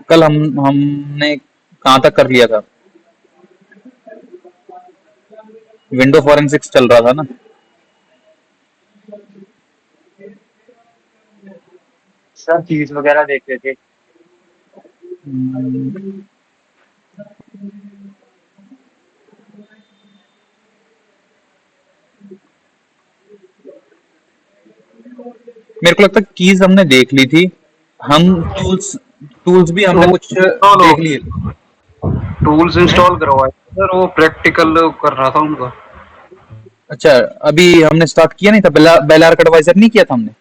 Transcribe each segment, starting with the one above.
कल हमने कहाँ तक कर लिया था? विंडो फॉरेंसिक्स चल रहा था ना? सर चीज वगैरह देख रहे थे। हम्म, मेरे को लगता है कीज हमने देख ली थी। हम टूल्स टूल्स भी हमने कुछ इंस्टॉल हो देख लिए थे। टूल्स हैं? इंस्टॉल करवाए थे सर, वो प्रैक्टिकल कर रहा था उनका। अच्छा, अभी हमने स्टार्ट किया नहीं था, बेलार एडवाइजर नहीं किया था हमने?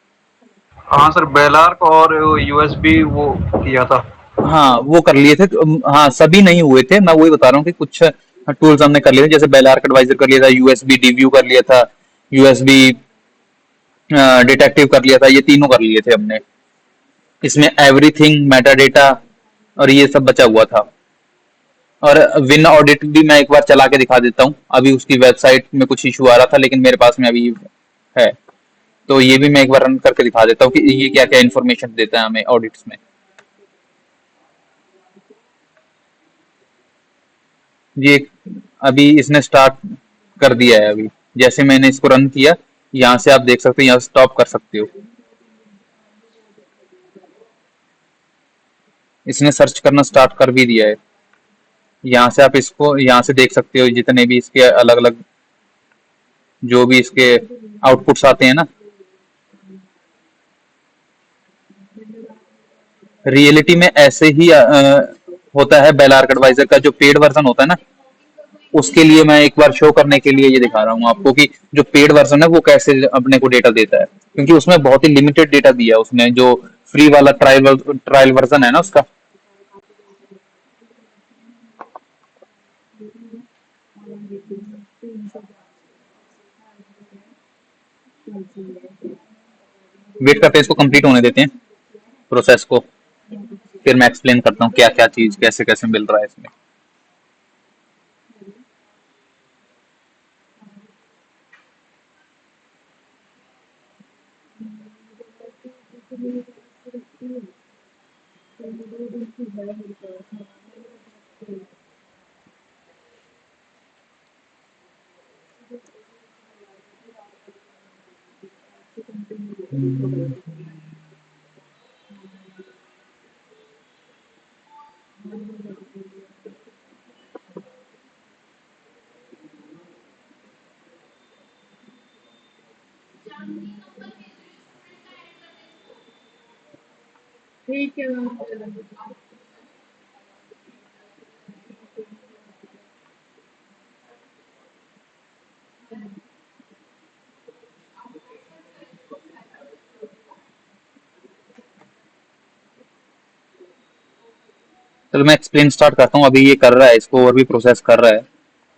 हाँ सर, बेलार्क और यूएसबी वो किया था। हाँ, वो कर लिए थे तो, हाँ सभी नहीं हुए थे, मैं वही बता रहा हूँ कि कुछ टूल्स हमने कर लिए थे, जैसे बेलार एडवाइजर कर लिया था, यूएसबी डिव्यू कर लिया था, यूएसबी डिटेक्टिव कर लिया था, ये तीनों कर लिए थे हमने। इसमें एवरीथिंग मेटा डेटा और ये सब बचा हुआ था। और विन ऑडिट भी मैं एक बार चला के दिखा देता हूँ, अभी उसकी वेबसाइट में कुछ इशू आ रहा था लेकिन मेरे पास में अभी है, तो ये भी मैं एक बार रन करके दिखा देता हूँ कि ये क्या क्या इन्फॉर्मेशन देता है हमें ऑडिट्स में। ये अभी इसने स्टार्ट कर दिया है। अभी जैसे मैंने इसको रन किया, यहाँ से आप देख सकते हो, यहाँ स्टॉप कर सकते हो। इसने सर्च करना स्टार्ट कर भी दिया है। यहाँ से आप इसको यहाँ से देख सकते हो, जितने भी इसके अलग अलग जो भी इसके आउटपुट्स आते हैं ना। रियलिटी में ऐसे ही होता है। बेलार्क एडवाइजर का जो पेड वर्जन होता है ना, उसके लिए मैं एक बार शो करने के लिए ये दिखा रहा हूँ आपको कि जो पेड वर्जन है वो कैसे अपने को डेटा देता है, क्योंकि उसमें बहुत ही लिमिटेड डेटा दिया है उसने। जो फ्री वाला ट्रायल वर्जन है ना उसका। वेट करते हैं, इसको कंप्लीट होने देते हैं प्रोसेस को, फिर मैं एक्सप्लेन करता हूँ क्या क्या चीज कैसे कैसे मिल रहा है इसमें। चलो मैं एक्सप्लेन स्टार्ट करता हूँ। अभी ये कर रहा है, इसको और भी प्रोसेस कर रहा है।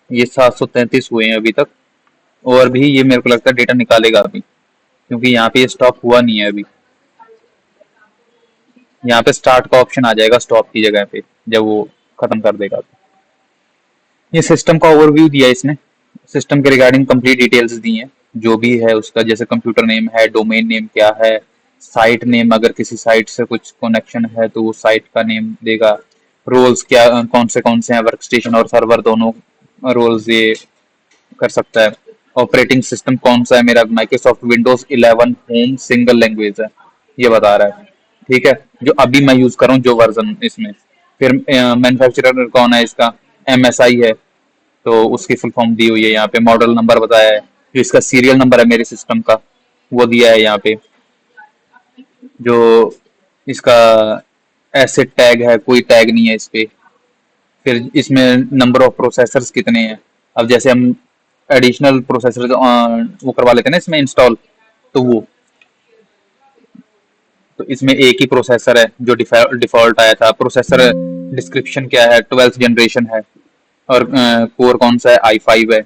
ये 733 हुए हैं अभी तक, और भी ये मेरे को लगता है डेटा निकालेगा अभी, क्योंकि यहाँ पे ये स्टॉप हुआ नहीं है अभी। यहाँ पे स्टार्ट का ऑप्शन आ जाएगा स्टॉप की जगह पे, जब वो खत्म कर देगा तो। ये सिस्टम का ओवरव्यू दिया है इसने, सिस्टम के रिगार्डिंग कंप्लीट डिटेल्स दी हैं, जो भी है उसका, जैसे कंप्यूटर नेम है, डोमेन नेम क्या है, साइट नेम, अगर किसी साइट से कुछ कनेक्शन है तो वो साइट का नेम देगा, रोल्स क्या कौन से हैं, वर्क स्टेशन और सर्वर दोनों रोल्स ये कर सकता है। ऑपरेटिंग सिस्टम कौन सा है मेरा, Microsoft Windows 11 home single language है, ये बता रहा है। ठीक है, जो अभी मैं यूज कर रहा हूँ जो वर्जन इसमें। फिर मैन्युफैक्चरर कौन है इसका, MSI है, तो उसकी फुल फॉर्म दी हुई है यहाँ पे। मॉडल नंबर बताया है, जो इसका सीरियल नंबर है मेरे सिस्टम का, वो दिया है यहाँ पे। जो इसका एसेट टैग है, कोई टैग नहीं है इस पे। फिर इसमें नंबर ऑफ प्रोसेसर्स कितने हैं। अब जैसे हम एडिशनल प्रोसेसर वो करवा लेते हैं ना इसमें इंस्टॉल, तो वो, तो इसमें एक ही प्रोसेसर है जो डिफॉल्ट आया था। प्रोसेसर डिस्क्रिप्शन क्या है, 12th जनरेशन है, और कोर कौन सा है, i5 है।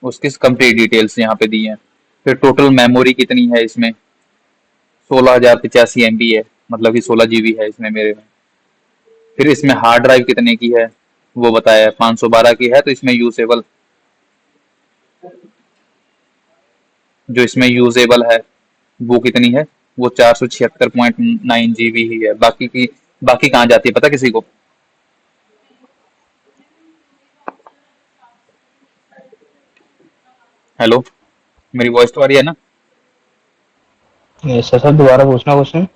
उसकी कंप्लीट डिटेल्स यहाँ पे दी हैं। फिर टोटल मेमोरी कितनी है इसमें, 16,085 MB है, मतलब कि 16 GB है इसमें मेरे में। फिर इसमें हार्ड ड्राइव कितने की है वो बताया है, 512 की है, तो इसमें यूजेबल, जो इसमें यूजेबल है वो कितनी है, वो 476.9 GB ही है। बाकी की बाकी कहाँ जाती है पता किसी को? हेलो, मेरी वॉइस तो आ रही है ना? यस सर, दोबारा पूछना क्वेश्चन।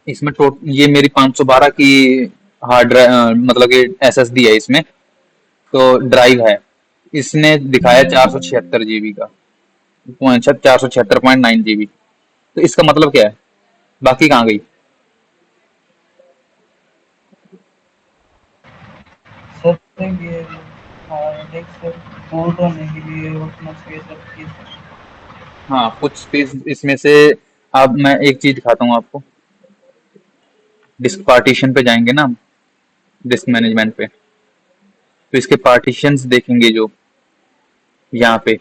इसमें ये मेरी 512 की हार्ड ड्राइव, मतलब कि एसएसडी है इसमें, तो ड्राइव है। इसने दिखाया 476 जीबी का, 476.9 जीबी। तो इसका मतलब क्या है? बाकी कहाँ गई? सर ये हार्ड डिस्क बूट होने के लिए उतना स्पेस रखिए सर। हाँ, कुछ स्पेस इसमें से। अब मैं एक चीज दिखाता हूँ आपको। डिस्क पार्टीशन पे जाएंगे ना हम, डिस्क मैनेजमेंट पे, तो इसके पार्टीशंस देखेंगे जो यहाँ पे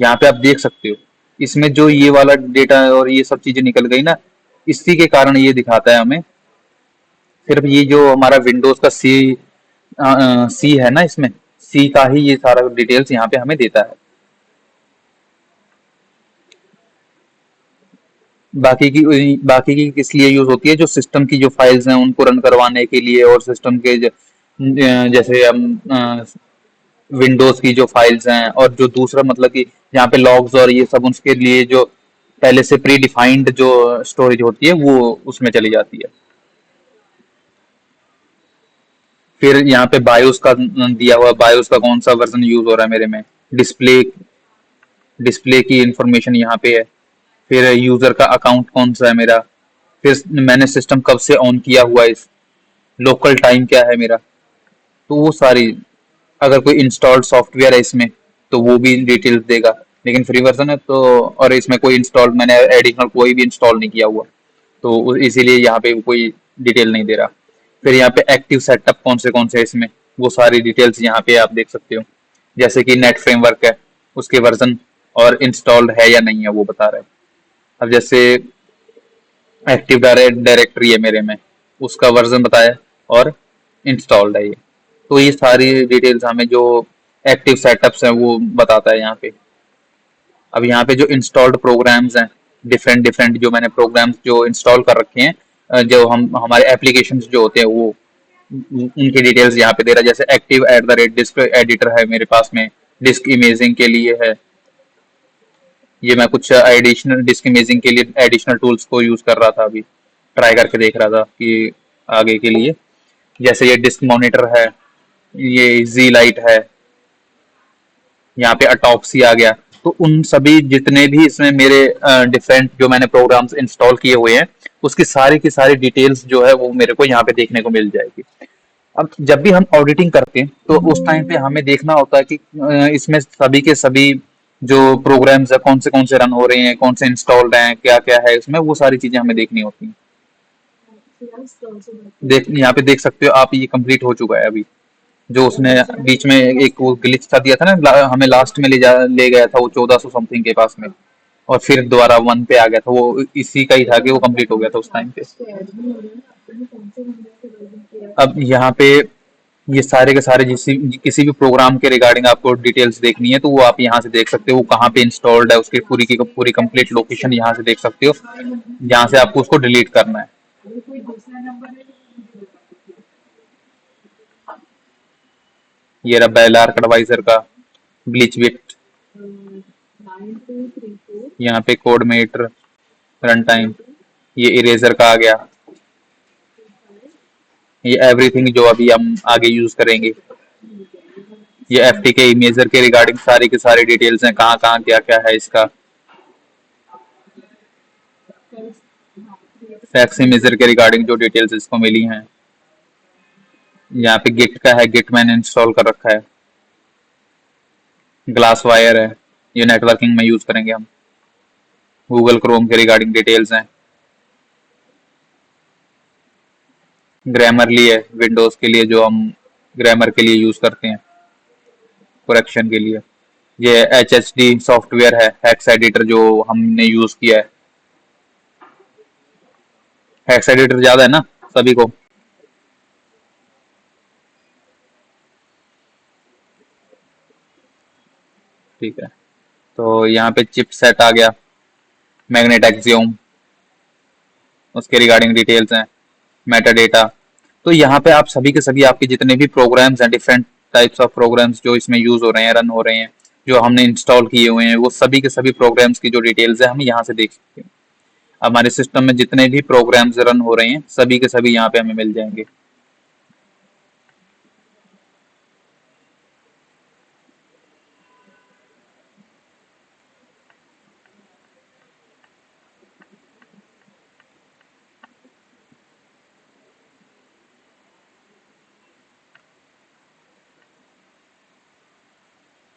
आप देख सकते हो। इसमें जो ये वाला डेटा और ये सब चीजें निकल गई ना, इसी के कारण ये दिखाता है हमें। सिर्फ ये जो हमारा विंडोज का सी है ना, इसमें सी का ही ये सारा डिटेल्स यहाँ पे हमें देता है। बाकी की किस लिए यूज होती है? जो सिस्टम की जो फाइल्स हैं उनको रन करवाने के लिए, और सिस्टम के जैसे हम विंडोज की जो फाइल्स हैं, और जो दूसरा मतलब कि यहाँ पे लॉग्स और ये सब, उसके लिए जो पहले से प्री डिफाइंड जो स्टोरेज होती है वो उसमें चली जाती है। फिर यहाँ पे बायोस का दिया हुआ, बायोस का कौन सा वर्जन यूज हो रहा है मेरे में। डिस्प्ले डिस्प्ले की इंफॉर्मेशन यहाँ पे है। फिर यूजर का अकाउंट कौन सा है मेरा। फिर मैंने सिस्टम कब से ऑन किया हुआ है, लोकल टाइम क्या है मेरा। तो वो सारी, अगर कोई इंस्टॉल्ड सॉफ्टवेयर है इसमें तो वो भी डिटेल्स देगा। लेकिन फ्री वर्जन है तो, और इसमें कोई इंस्टॉल मैंने एडिशनल कोई भी इंस्टॉल नहीं किया हुआ, तो इसीलिए यहाँ पे कोई डिटेल नहीं दे रहा। फिर यहाँ पे एक्टिव सेटअप कौन से है इसमें, वो सारी डिटेल्स यहाँ पे आप देख सकते हो। जैसे कि नेट फ्रेमवर्क है, उसके वर्जन और इंस्टॉल्ड है या नहीं है वो बता रहा है। अब जैसे एक्टिव डायरेक्टरी है मेरे में, उसका वर्जन बताया और इंस्टॉल्ड है ये। तो ये सारी डिटेल्स हमें जो एक्टिव सेटअप्स हैं वो बताता है यहाँ पे। अब यहाँ पे जो इंस्टॉल्ड प्रोग्राम्स हैं, डिफरेंट डिफरेंट जो मैंने प्रोग्राम्स जो इंस्टॉल कर रखे हैं, जो हम हमारे एप्लीकेशंस जो होते हैं वो, उनकी डिटेल्स यहाँ पे दे रहा है। जैसे active at the rate disk editor है मेरे पास में, डिस्क इमेजिंग के लिए है। ये मैं कुछ एडिशनल डिस्क इमेजिंग के लिए एडिशनल टूल्स को यूज कर रहा था, अभी ट्राई करके देख रहा था कि आगे के लिए। जैसे ये डिस्क मॉनिटर है, ये जी लाइट है, यहाँ पे अटॉप्सी आ गया। तो उन सभी जितने भी इसमें मेरे डिफरेंट जो मैंने प्रोग्राम्स इंस्टॉल किए हुए हैं, उसकी सारी की सारी डिटेल्स जो है वो मेरे को यहाँ पे देखने को मिल जाएगी। अब जब भी हम ऑडिटिंग करते हैं तो उस टाइम पे हमें देखना होता है कि इसमें सभी के सभी जो प्रोग्राम्स है कौन से रन हो रहे हैं, कौन से इंस्टॉल्ड हैं, क्या क्या है इसमें, वो सारी चीजें हमें देखनी होती हैं। देख यहाँ पे देख सकते हो आप, ये कंप्लीट हो चुका है अभी। जो उसने बीच में एक वो ग्लिच था दिया था ना, हमें लास्ट में ले गया था वो 1400 समथिंग के पास में, और फिर दोबारा वन पे आ गया था, वो इसी का ही था कि वो कंप्लीट हो गया था उस टाइम पे। अब यहाँ पे ये सारे के सारे किसी भी प्रोग्राम के रिगार्डिंग आपको डिटेल्स देखनी है तो वो आप यहाँ से देख सकते हो, वो कहाँ पे इंस्टॉल्ड है, उसकी पूरी की पूरी कंप्लीट लोकेशन यहाँ से देख सकते हो, जहाँ से आपको उसको डिलीट करना है। ये रहा बेलार्क एडवाइजर का ग्लिच बिट, यहाँ पे कोड मेटर, रन टाइम, ये इरेजर का आ गया, ये एवरीथिंग जो अभी हम आगे यूज करेंगे। ये एफटीके इमेजर के रिगार्डिंग सारी की सारी डिटेल्स हैं, कहाँ कहाँ क्या क्या है इसका। फैक्स इमेजर के रिगार्डिंग जो डिटेल्स इसको मिली हैं। यहाँ पे गिट का है, गिट मैंने इंस्टॉल कर रखा है। ग्लास वायर है, ये नेटवर्किंग में यूज करेंगे हम। गूगल क्रोम के रिगार्डिंग डिटेल्स हैं। ग्रामरली है, विंडोज के लिए जो हम ग्रामर के लिए यूज करते हैं करेक्शन के लिए। ये HHD सॉफ्टवेयर है, हेक्स एडिटर जो हमने यूज किया है। हेक्स एडिटर ज्यादा है ना सभी को? ठीक है, तो यहाँ पे चिप सेट आ गया, मैग्नेट एक्सियोम, उसके रिगार्डिंग डिटेल्स हैं। Meta data. तो यहाँ पे आप सभी के सभी आपके जितने भी प्रोग्राम्स हैं, डिफरेंट टाइप्स ऑफ प्रोग्राम्स जो इसमें यूज हो रहे हैं, रन हो रहे हैं, जो हमने इंस्टॉल किए हुए हैं, वो सभी के सभी प्रोग्राम्स की जो डिटेल्स है हम यहाँ से देख सकते हैं। हमारे सिस्टम में जितने भी प्रोग्राम्स रन हो रहे हैं सभी के सभी यहाँ पे हमें मिल जाएंगे।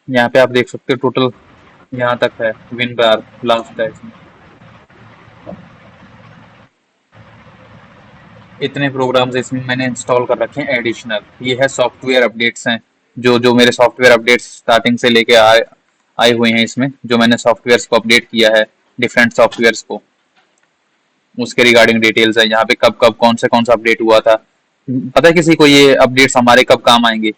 यहाँ पे आप देख सकते हो टोटल यहाँ तक है, विन बार लास्ट है इसमें। इतने प्रोग्राम्स इसमें मैंने इंस्टॉल कर रखे हैं एडिशनल। ये है सॉफ्टवेयर अपडेट्स हैं, जो जो मेरे सॉफ्टवेयर अपडेट्स स्टार्टिंग से लेके आए आए हुए हैं इसमें, जो मैंने सॉफ्टवेयर्स को अपडेट किया है, डिफरेंट सॉफ्टवेयर्स को, उसके रिगार्डिंग डिटेल्स है यहाँ पे। कब कब कौन सा अपडेट हुआ था, पता है किसी को ये अपडेट्स हमारे कब काम आएंगे?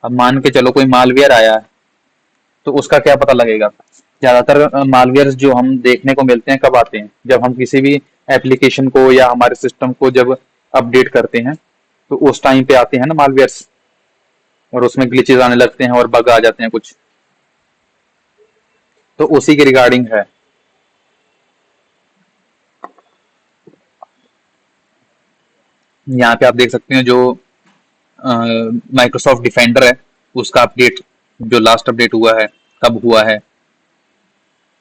अब मान के चलो कोई मालवेयर आया है, तो उसका क्या पता लगेगा? ज्यादातर मालवेयर्स जो हम देखने को मिलते हैं कब आते हैं? जब हम किसी भी एप्लीकेशन को या हमारे सिस्टम को जब अपडेट करते हैं, तो उस टाइम पे आते हैं ना मालवेयर्स, और उसमें ग्लिचेस आने लगते हैं और बग आ जाते हैं कुछ। तो उसी के रिगार्डिंग है। यहाँ पे आप देख सकते हैं जो माइक्रोसॉफ्ट डिफेंडर है उसका अपडेट, जो लास्ट अपडेट हुआ है कब हुआ है।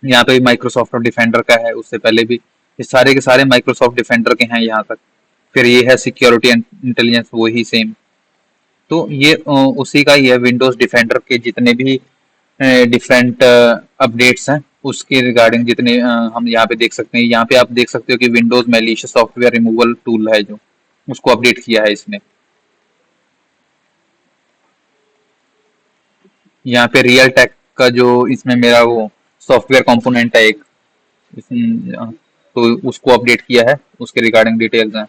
यहाँ पे माइक्रोसॉफ्ट डिफेंडर का है, उससे पहले भी ये सारे के सारे माइक्रोसॉफ्ट डिफेंडर के हैं यहाँ तक। फिर ये है सिक्योरिटी एंड इंटेलिजेंस, वही सेम। तो ये उसी का ही है, विंडोज डिफेंडर के जितने भी डिफरेंट अपडेट्स हैं उसके रिगार्डिंग जितने हम यहाँ पे देख सकते हैं। यहाँ पे आप देख सकते हो कि Windows malicious software removal tool है जो, उसको अपडेट किया है इसने। यहाँ पे रियल टेक का जो इसमें मेरा वो सॉफ्टवेयर कंपोनेंट है एक, तो उसको अपडेट किया है, उसके रिगार्डिंग डिटेल्स हैं।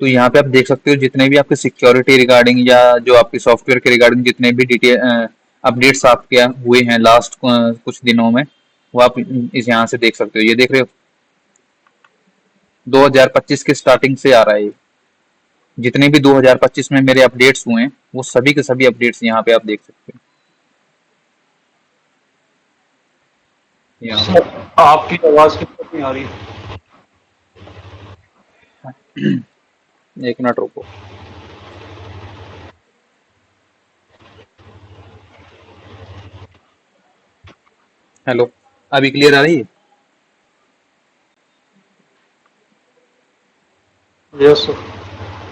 तो यहाँ पे आप देख सकते हो जितने भी आपके सिक्योरिटी रिगार्डिंग या जो आपके सॉफ्टवेयर के रिगार्डिंग जितने भी डिटेल अपडेट्स आपके हुए हैं लास्ट कुछ दिनों में, वो आप इस यहाँ से देख सकते हो। ये देख रहे हो 2025 के स्टार्टिंग से आ रहा है ये। जितने भी 2025 में मेरे अपडेट्स हुए हैं वो सभी के सभी अपडेट्स यहाँ पे आप देख सकते हो यहाँ। सर आपकी आवाज कितनी नहीं आ रही। एक मिनट रुको। हेलो, अभी क्लियर आ रही है? Yes sir.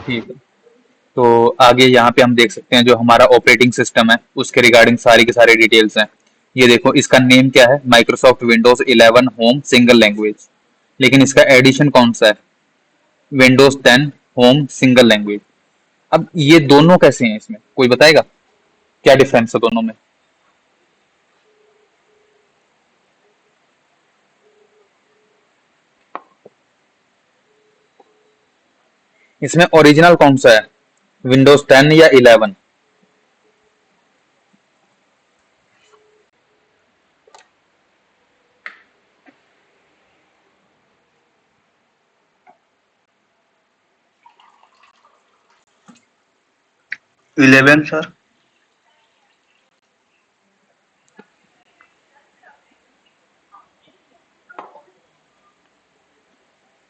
ठीक है। तो आगे यहाँ पे हम देख सकते हैं जो हमारा ऑपरेटिंग सिस्टम है उसके रिगार्डिंग सारी के सारी डिटेल्स हैं। ये देखो इसका नेम क्या है, Microsoft Windows 11 home single language. लेकिन इसका एडिशन कौन सा है? Windows 10 home single language. अब ये दोनों कैसे हैं, इसमें कोई बताएगा क्या डिफरेंस है दोनों में? इसमें ओरिजिनल कौन सा है, विंडोज 10 या 11? 11 सर।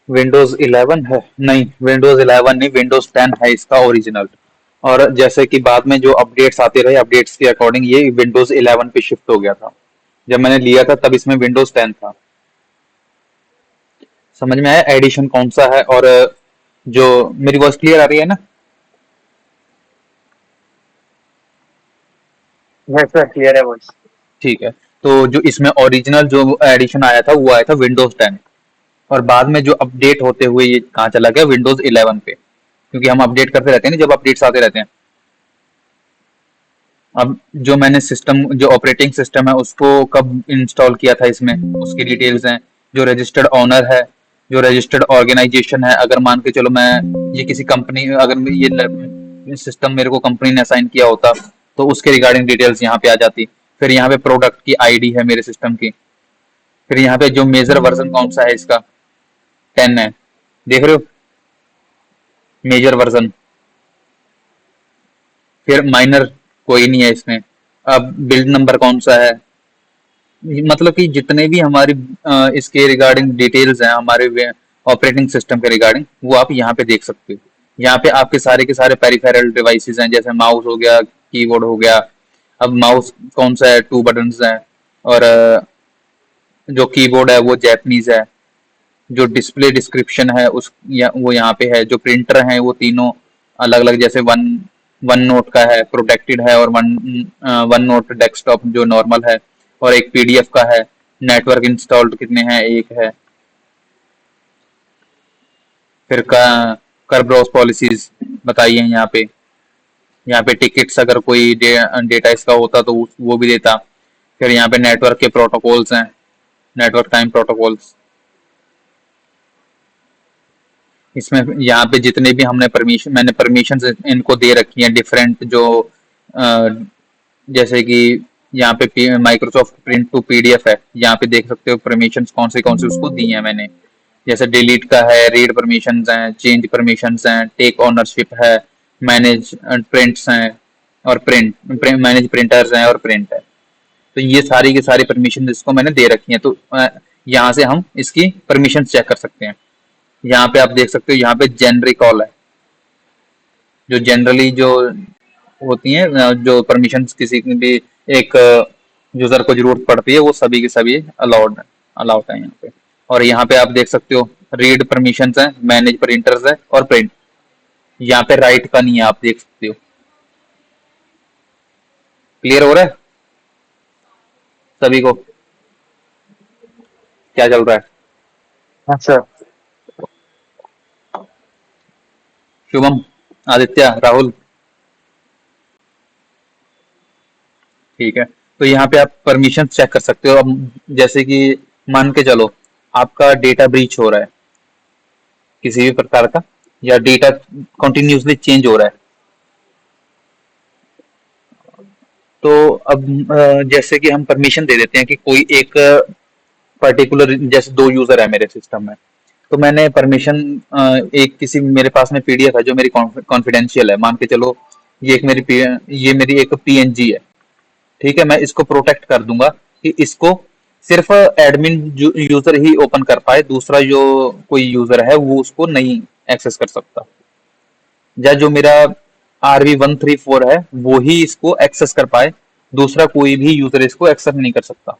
विंडोज 11 है? नहीं, विंडोज 11 नहीं, विंडोज 10 है इसका ओरिजिनल। और जैसे कि बाद में जो अपडेट्स आते रहे, अपडेट्स के अकॉर्डिंग ये विंडोज 11 पे शिफ्ट हो गया था। जब मैंने लिया था तब इसमें विंडोज 10 था। समझ में आया एडिशन कौन सा है? और जो मेरी वॉइस क्लियर आ रही है ना? यस सर क्लियर है वॉइस। ठीक है। तो जो इसमें ओरिजिनल जो एडिशन आया था वो आया था विंडोज 10, और बाद में जो अपडेट होते हुए ये कहाँ चला गया, विंडोज 11 पे। क्योंकि हम अपडेट करते रहते हैं ना, जब अपडेट्स आते रहते हैं। अब जो मैंने सिस्टम, जो ऑपरेटिंग सिस्टम है उसको कब इंस्टॉल किया था इसमें, उसकी डिटेल्स हैं। जो रजिस्टर्ड ऑनर है, जो रजिस्टर्ड ऑर्गेनाइजेशन है, अगर मान के चलो मैं ये किसी कंपनी, अगर ये सिस्टम मेरे को कंपनी ने असाइन किया होता तो उसके रिगार्डिंग डिटेल्स यहाँ पे आ जाती। फिर यहाँ पे प्रोडक्ट की आईडी है मेरे सिस्टम की। फिर यहाँ पे जो मेजर वर्जन कौन सा है इसका, 10 है, देख रहे हो, मेजर वर्जन। फिर माइनर कोई नहीं है इसमें। अब बिल्ड नंबर कौन सा है, मतलब कि जितने भी हमारी इसके रिगार्डिंग डिटेल्स हैं हमारे ऑपरेटिंग सिस्टम के रिगार्डिंग, वो आप यहाँ पे देख सकते हो। यहाँ पे आपके सारे के सारे पेरिफेरल डिवाइसेस हैं, जैसे माउस हो गया, कीबोर्ड हो गया। अब माउस कौन सा है, 2 बटन्स हैं। और जो कीबोर्ड है वो जैपनीज है। जो डिस्प्ले डिस्क्रिप्शन है वो यहाँ पे है। जो प्रिंटर है वो तीनों अलग अलग, जैसे वन वन नोट का है, प्रोटेक्टेड है, और वन नोट डेस्कटॉप जो नॉर्मल है, और एक पीडीएफ का है। नेटवर्क इंस्टॉल्ड कितने हैं, एक है। फिर का कर ब्राउज पॉलिसीज बताइए यहाँ पे। यहाँ पे टिकट्स अगर कोई डेटा इसका होता तो वो भी देता। फिर यहाँ पे नेटवर्क के प्रोटोकॉल्स हैं, नेटवर्क टाइम प्रोटोकॉल्स। इसमें यहाँ पे जितने भी मैंने परमिशन इनको दे रखी हैं डिफरेंट, जो अ, जैसे कि यहाँ पे माइक्रोसॉफ्ट प्रिंट टू पीडीएफ है, यहाँ पे देख सकते हो परमिशंस कौन से उसको दी हैं मैंने। जैसे डिलीट का है, रीड परमिशंस हैं, चेंज परमिशंस हैं, टेक ओनरशिप है, मैनेज प्रिंट्स हैं, और मैनेज प्रिंटर्स हैं, और प्रिंट है। तो ये सारी की सारी परमिशन इसको मैंने दे रखी हैं। तो यहाँ से हम इसकी परमिशन चेक कर सकते हैं। यहाँ पे आप देख सकते हो, यहाँ पे जेनरिक कॉल है, जो जनरली जो होती हैं, जो परमिशंस किसी भी एक यूजर को जरूरत पड़ती है, वो सभी के सभी अलाउड है यहाँ पे। और यहाँ पे आप देख सकते हो रीड परमिशंस है, मैनेज प्रिंटर्स है, और प्रिंट। यहाँ पे राइट का नहीं है, आप देख सकते हो। क्लियर हो रहा है सभी को क्या चल रहा है? अच्छा। शुभम, आदित्य, राहुल, ठीक है। तो यहाँ पे आप परमिशन चेक कर सकते हो। अब जैसे कि मान के चलो आपका डेटा ब्रीच हो रहा है किसी भी प्रकार का, या डेटा कंटिन्यूसली चेंज हो रहा है, तो अब जैसे कि हम परमिशन दे देते हैं कि कोई एक पर्टिकुलर, जैसे 2 यूजर है मेरे सिस्टम में, तो मैंने परमिशन एक किसी मेरे पास में पीडीएफ है जो मेरी कॉन्फिडेंशियल है, मान के चलो ये मेरी एक पीएनजी है, ठीक है। मैं इसको प्रोटेक्ट कर दूंगा कि इसको सिर्फ एडमिन यूजर ही ओपन कर पाए, दूसरा जो कोई यूजर है वो उसको नहीं एक्सेस कर सकता, या जो मेरा RV134 है वो ही इसको एक्सेस कर पाए, दूसरा कोई भी यूजर इसको एक्सेस नहीं कर सकता।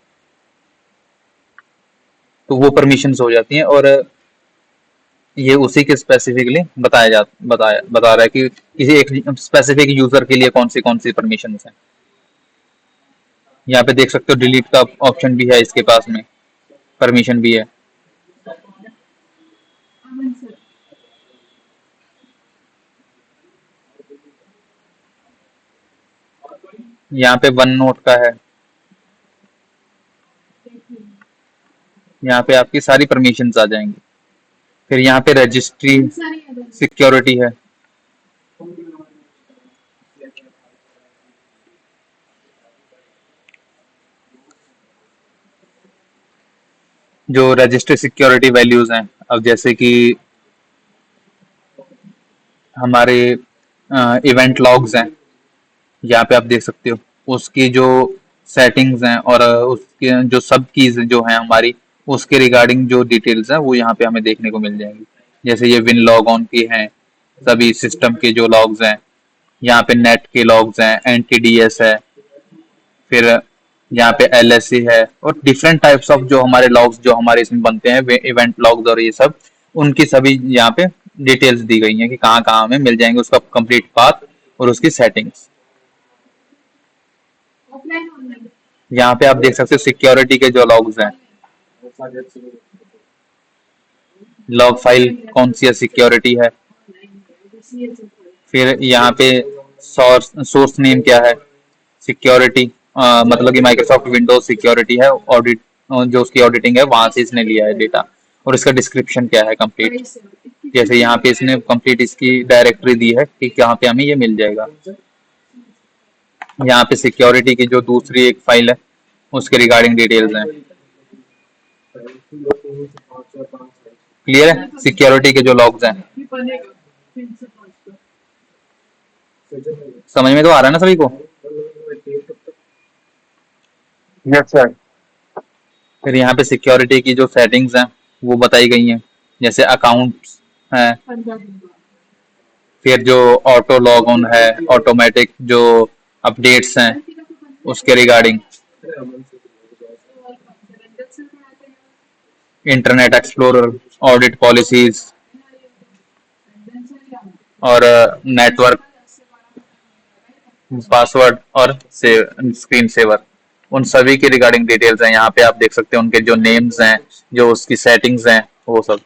तो वो परमिशंस हो जाती हैं। और ये उसी के स्पेसिफिकली बता रहा है कि किसी एक स्पेसिफिक यूजर के लिए कौन सी परमिशंस हैं। यहाँ पे देख सकते हो डिलीट का ऑप्शन भी है इसके पास में, परमिशन भी है। यहाँ पे वन नोट का है, यहाँ पे आपकी सारी परमिशंस आ जाएंगी। फिर यहाँ पे रजिस्ट्री सिक्योरिटी है, जो रजिस्ट्री सिक्योरिटी वैल्यूज हैं। अब जैसे कि हमारे इवेंट लॉग्स हैं, यहाँ पे आप देख सकते हो उसकी जो सेटिंग्स हैं, और उसके जो सब कीज जो हैं हमारी, उसके रिगार्डिंग जो डिटेल्स हैं वो यहाँ पे हमें देखने को मिल जाएंगी। जैसे ये विन लॉग ऑन की हैं, सभी सिस्टम के जो लॉग्स हैं, यहाँ पे नेट के लॉग्स हैं, एनटीडीएस है, फिर यहाँ पे एलएससी है, और डिफरेंट टाइप्स ऑफ जो हमारे लॉग्स जो हमारे इसमें बनते हैं, इवेंट लॉग्स, और ये सब उनकी सभी यहाँ पे डिटेल्स दी गई हैं कि कहाँ कहाँ हमें मिल जाएंगे, उसका कंप्लीट पाथ और उसकी सेटिंग्स। यहाँ पे आप देख सकते हो सिक्योरिटी के जो लॉग्स हैं, लॉग फाइल कौन सी सिक्योरिटी है, फिर यहाँ पे सोर्स नेम क्या है, सिक्योरिटी मतलब कि माइक्रोसॉफ्ट विंडोज सिक्योरिटी है, ऑडिट जो उसकी ऑडिटिंग है वहां से इसने लिया है डेटा, और इसका डिस्क्रिप्शन क्या है कंप्लीट। जैसे यहाँ पे इसने कंप्लीट इसकी डायरेक्टरी दी है कि कहाँ पे हमें ये मिल जाएगा। यहाँ पे सिक्योरिटी की जो दूसरी एक फाइल है उसके रिगार्डिंग डिटेल्स हैं। क्लियर है? सिक्योरिटी के जो लॉग्स हैं, समझ में तो आ रहा है ना सभी को? Yes sir. फिर यहाँ पे सिक्योरिटी की जो सेटिंग्स हैं वो बताई गई हैं, जैसे अकाउंट्स हैं, फिर जो ऑटो लॉग ऑन है, ऑटोमेटिक जो अपडेट्स हैं उसके regarding, internet explorer, audit policies और नेटवर्क पासवर्ड और स्क्रीन सेवर, उन सभी की रिगार्डिंग डिटेल्स हैं। यहाँ पे आप देख सकते हैं उनके जो नेम्स हैं, जो उसकी सेटिंग्स हैं, वो सब।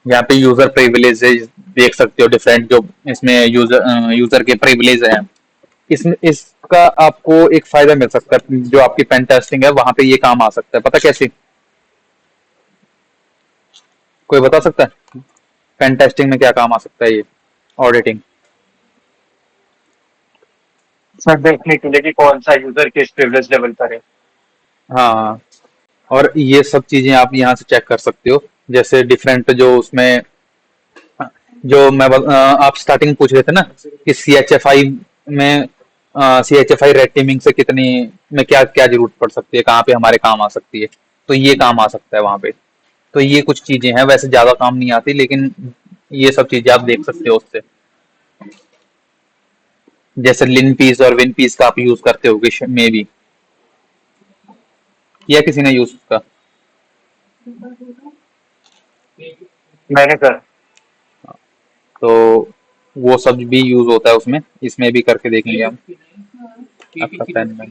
यहाँ पे यूजर प्रिविलेजेस देख सकते हो, डिफरेंट जो इसमें यूजर के प्रिविलेज हैं। इसमें इसका आपको एक फायदा मिल सकता है, जो आपकी पेन टेस्टिंग है वहां पे ये काम आ सकता है। पता कैसे? कोई बता सकता है पेन टेस्टिंग में क्या काम आ सकता है ये ऑडिटिंग? सर देखने के लिए कि कौन सा यूजर किस प्रिविलेज लेवल पर है। हाँ, और ये सब चीजें आप यहाँ से चेक कर सकते हो, जैसे डिफरेंट जो उसमें जो आप स्टार्टिंग पूछ रहे थे ना कि CHFI में, CHFI रेड टीमिंग से कितनी में क्या क्या जरूरत पड़ सकती है, कहाँ पे हमारे काम आ सकती है, तो ये काम आ सकता है वहां पे। तो ये कुछ चीजें हैं, वैसे ज्यादा काम नहीं आती, लेकिन ये सब चीजें आप देख सकते हो उससे। जैसे लिन पीस और विन पीस का आप यूज करते हो मे बी, किया किसी ने यूज उसका? मैंने सर। तो वो सब भी यूज होता है उसमें, इसमें भी करके देखेंगे हम। आपका पेन में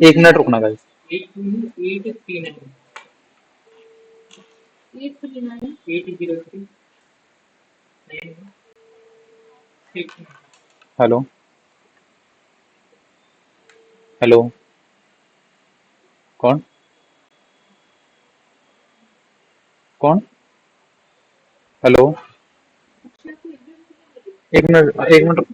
1 मिनट रुकना गाइस। हेलो, हेलो, कौन कौन? Hello, 1 minute, 1 minute.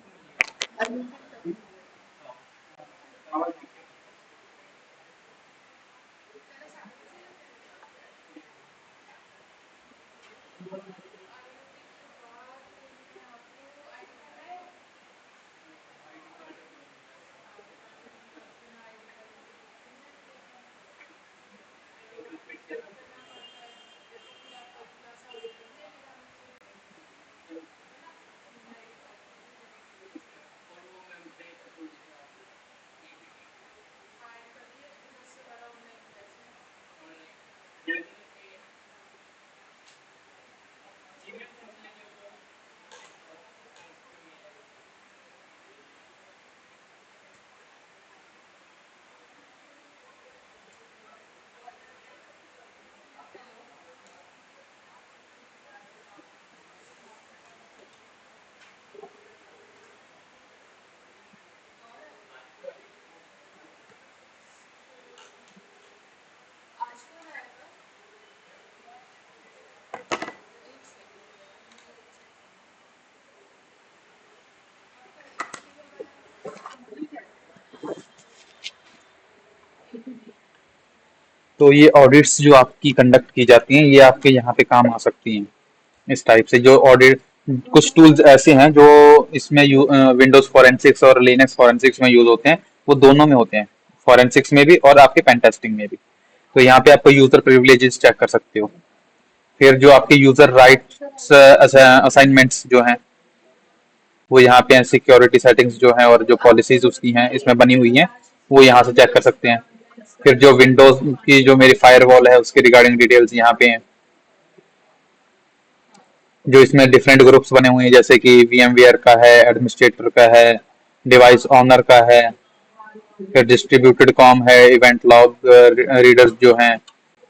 तो ये ऑडिट्स जो आपकी कंडक्ट की जाती हैं, ये आपके यहाँ पे काम आ सकती हैं। इस टाइप से जो ऑडिट, कुछ टूल्स ऐसे हैं जो इसमें विंडोज फॉरेंसिक्स और लिनक्स फॉरेंसिक्स में यूज होते हैं, वो दोनों में होते हैं, फॉरेंसिक्स में भी और आपके पेन टेस्टिंग में भी। तो यहाँ पे आपको यूजर प्रिविलेजेस चेक कर सकते हो। फिर जो आपके यूजर राइट्स असाइनमेंट्स जो हैं वो यहाँ पे सिक्योरिटी सेटिंग्स जो हैं और जो पॉलिसीज उसकी हैं इसमें बनी हुई हैं, वो यहाँ से चेक कर सकते हैं। फिर जो विंडोज की जो मेरी फायरवॉल है उसके रिगार्डिंग डिटेल्स यहाँ पे हैं, जो इसमें डिफरेंट ग्रुप्स बने हुए हैं, जैसे कि VMware का है, एडमिनिस्ट्रेटर का है, डिवाइस ऑनर का है, फिर डिस्ट्रीब्यूटेड कॉम है, इवेंट लॉग रीडर्स जो हैं,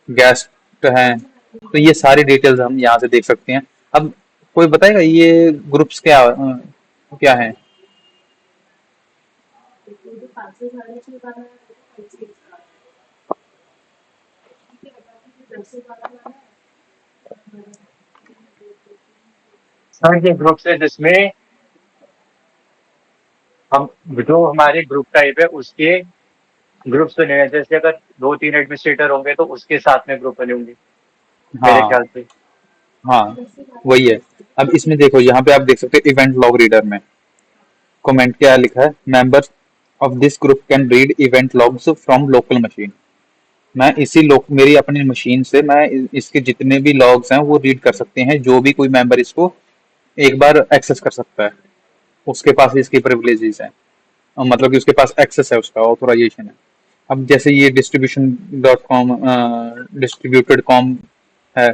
गेस्ट हैं। तो ये सारी डिटेल्स हम यहाँ से देख सकते हैं। अब कोई बताएगा ये ग्रुप्स क्या है? तरह के ग्रुप्स है जिसमें हम जो हमारे ग्रुप टाइप है उसके ग्रुप्स बने हुए हैं। जैसे अगर 2-3 एडमिनिस्ट्रेटर होंगे तो उसके साथ में ग्रुप बने होंगे मेरे हाँ ख्याल से। हाँ, वही है। अब इसमें देखो, यहाँ पे आप देख सकते हो इवेंट लॉग रीडर में कमेंट क्या लिखा है, members of this group can read event logs from local machine. मैं इसी लोक मेरी अपनी मशीन से मैं इसके जितने भी लॉग्स हैं वो रीड कर सकते हैं, जो भी कोई मेंबर इसको एक बार एक्सेस कर सकता है, उसके पास इसकी प्रिविलेजेस हैं। मतलब कि उसके पास एक्सेस है, उसका ऑथोराइजेशन है। अब जैसे ये distribution dot com distributed com है,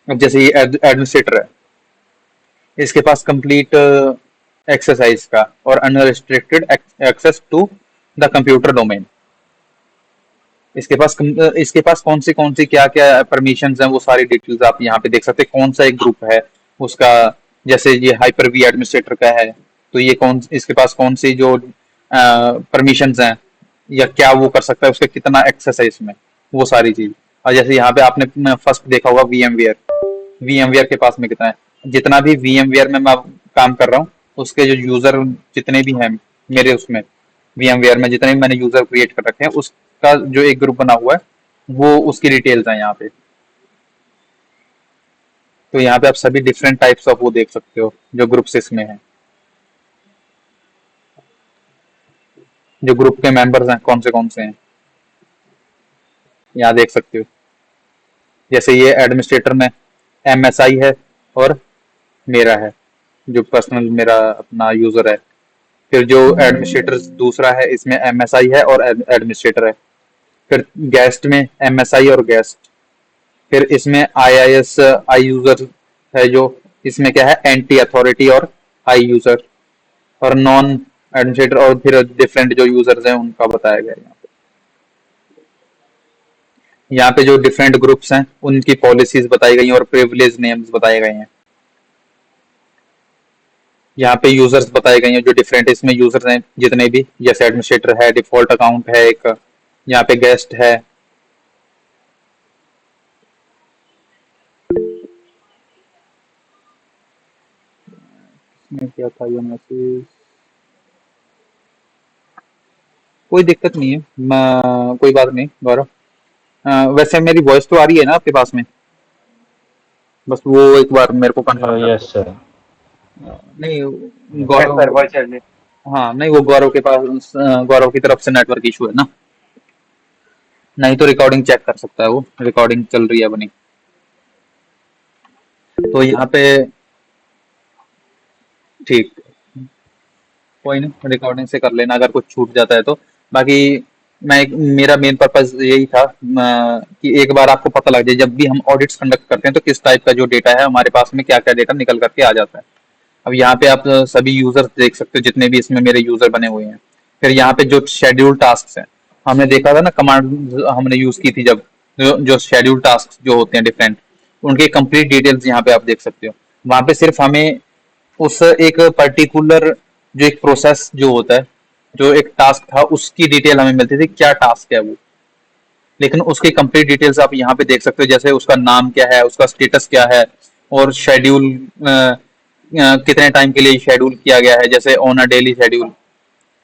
अब जैसे ये एडमिनिस्ट्रेटर है, इसके पास कंप्लीट एक्सेस है इसका, और unrestricted access to the computer domain. इसके पास कौन सी क्या क्या परमिशंस हैं, वो सारी डिटेल्स आप यहाँ पे देख सकते हैं। कौन सा एक ग्रुप है उसका, जैसे ये हाइपर वी एडमिनिस्ट्रेटर का है, तो ये इसके पास कौन सी जो परमिशंस हैं, या क्या वो कर सकता है, उसका कितना एक्सेस है इसमें, वो सारी चीज। और जैसे यहाँ पे आपने फर्स्ट देखा होगा वीएमवेयर के पास में कितना है। जितना भी वीएमवेयर में मैं काम कर रहा हूँ, उसके जो यूजर जितने भी हैं मेरे उसमें वीएमवेयर में, जितने भी मैंने यूजर क्रिएट कर रखे हैं, उसका जो एक ग्रुप बना हुआ है वो उसकी डिटेल्स हैं यहाँ पे। तो यहाँ पे आप सभी डिफरेंट टाइप्स ऑफ वो देख सकते हो जो ग्रुप्स इसमें हैं, जो ग्रुप के मेंबर्स हैं कौन से हैं, यहाँ देख सकते हो। जैसे ये एडमिनिस्ट्रेटर में एमएसआई है और मेरा है, जो पर्सनल मेरा अपना यूजर है। फिर जो एडमिनिस्ट्रेटर दूसरा है, इसमें एमएसआई है और एडमिनिस्ट्रेटर है। फिर गेस्ट में एमएसआई और गेस्ट। फिर इसमें आईआईएस आई यूजर है, जो इसमें क्या है, एंटी अथॉरिटी और आई यूजर और नॉन एडमिनिस्ट्रेटर, और फिर डिफरेंट जो यूजर्स हैं उनका बताया गया है यहाँ पे। यहाँ पे जो डिफरेंट ग्रुप्स हैं उनकी पॉलिसीज बताई गई हैं और प्रिविलेज नेम्स बताए गए हैं। यहाँ पे यूजर्स बताए गए हैं जो डिफरेंट इसमें यूजर्स हैं जितने भी, जैसे एडमिनिस्ट्रेटर है, डिफॉल्ट अकाउंट है एक, यहाँ पे गेस्ट है। इसमें क्या था ये मैसेज, कोई दिक्कत नहीं है, कोई बात नहीं गौरव। वैसे मेरी वॉइस तो आ रही है ना आपके पास में, बस वो एक बार मेरे को कंफर्म कर यस दो। सर। नहीं सर गौरव, वॉइस चलने। हाँ नहीं, वो गौरव के पास गौरव की तरफ से नेटवर्क इशू है ना, नहीं तो रिकॉर्डिंग चेक कर सकता है, वो रिकॉर्डिंग चल रही है अपनी। तो यहाँ पे ठीक, कोई नहीं, रिकॉर्डिंग से कर लेना अगर कुछ छूट जाता है तो। बाकी मेरा मेन पर्पस यही था कि एक बार आपको पता लग जाए, जब भी हम ऑडिट्स कंडक्ट करते हैं तो किस टाइप का जो डेटा है हमारे पास में, क्या क्या डेटा निकल करके आ जाता है। अब यहाँ पे आप सभी यूजर्स देख सकते हो जितने भी इसमें मेरे यूजर बने हुए हैं। फिर यहाँ पे जो शेड्यूल टास्क हैं, हमने देखा था ना कमांड हमने यूज की थी जब, जो शेड्यूल टास्क जो होते हैं डिफरेंट, उनके कंप्लीट डिटेल्स यहाँ पे आप देख सकते हो। वहां पे सिर्फ हमें उस एक पर्टिकुलर जो एक प्रोसेस जो होता है, जो एक टास्क था, उसकी डिटेल हमें मिलती थी, क्या टास्क है वो। लेकिन उसकी कंप्लीट डिटेल्स आप यहाँ पे देख सकते हो, जैसे उसका नाम क्या है, उसका स्टेटस क्या है, और शेड्यूल कितने टाइम के लिए शेड्यूल किया गया है, जैसे ऑन अ डेली शेड्यूल।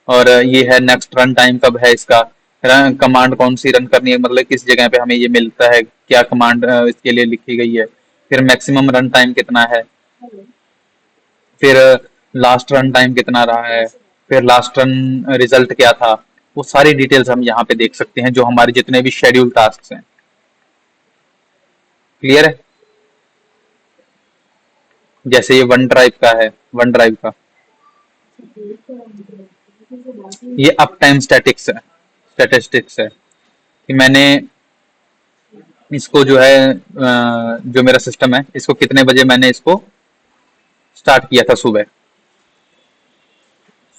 और ये है नेक्स्ट रन टाइम कब है इसका, कमांड कौन सी रन करनी है, मतलब किस जगह पे हमें ये मिलता है, क्या कमांड इसके लिए लिखी गई है। फिर मैक्सिमम रन टाइम कितना है, फिर लास्ट रन टाइम कितना रहा है, फिर लास्ट रन रिजल्ट क्या था। वो सारी डिटेल्स हम यहाँ पे देख सकते हैं, जो हमारे जितने भी शेड्यूल टास्क हैं। क्लियर है? जैसे ये वन ड्राइव का है, वन ड्राइव का ये अप टाइम स्टैटिस्टिक्स है कि मैंने इसको जो है जो मेरा सिस्टम है, इसको कितने बजे मैंने इसको स्टार्ट किया था, सुबह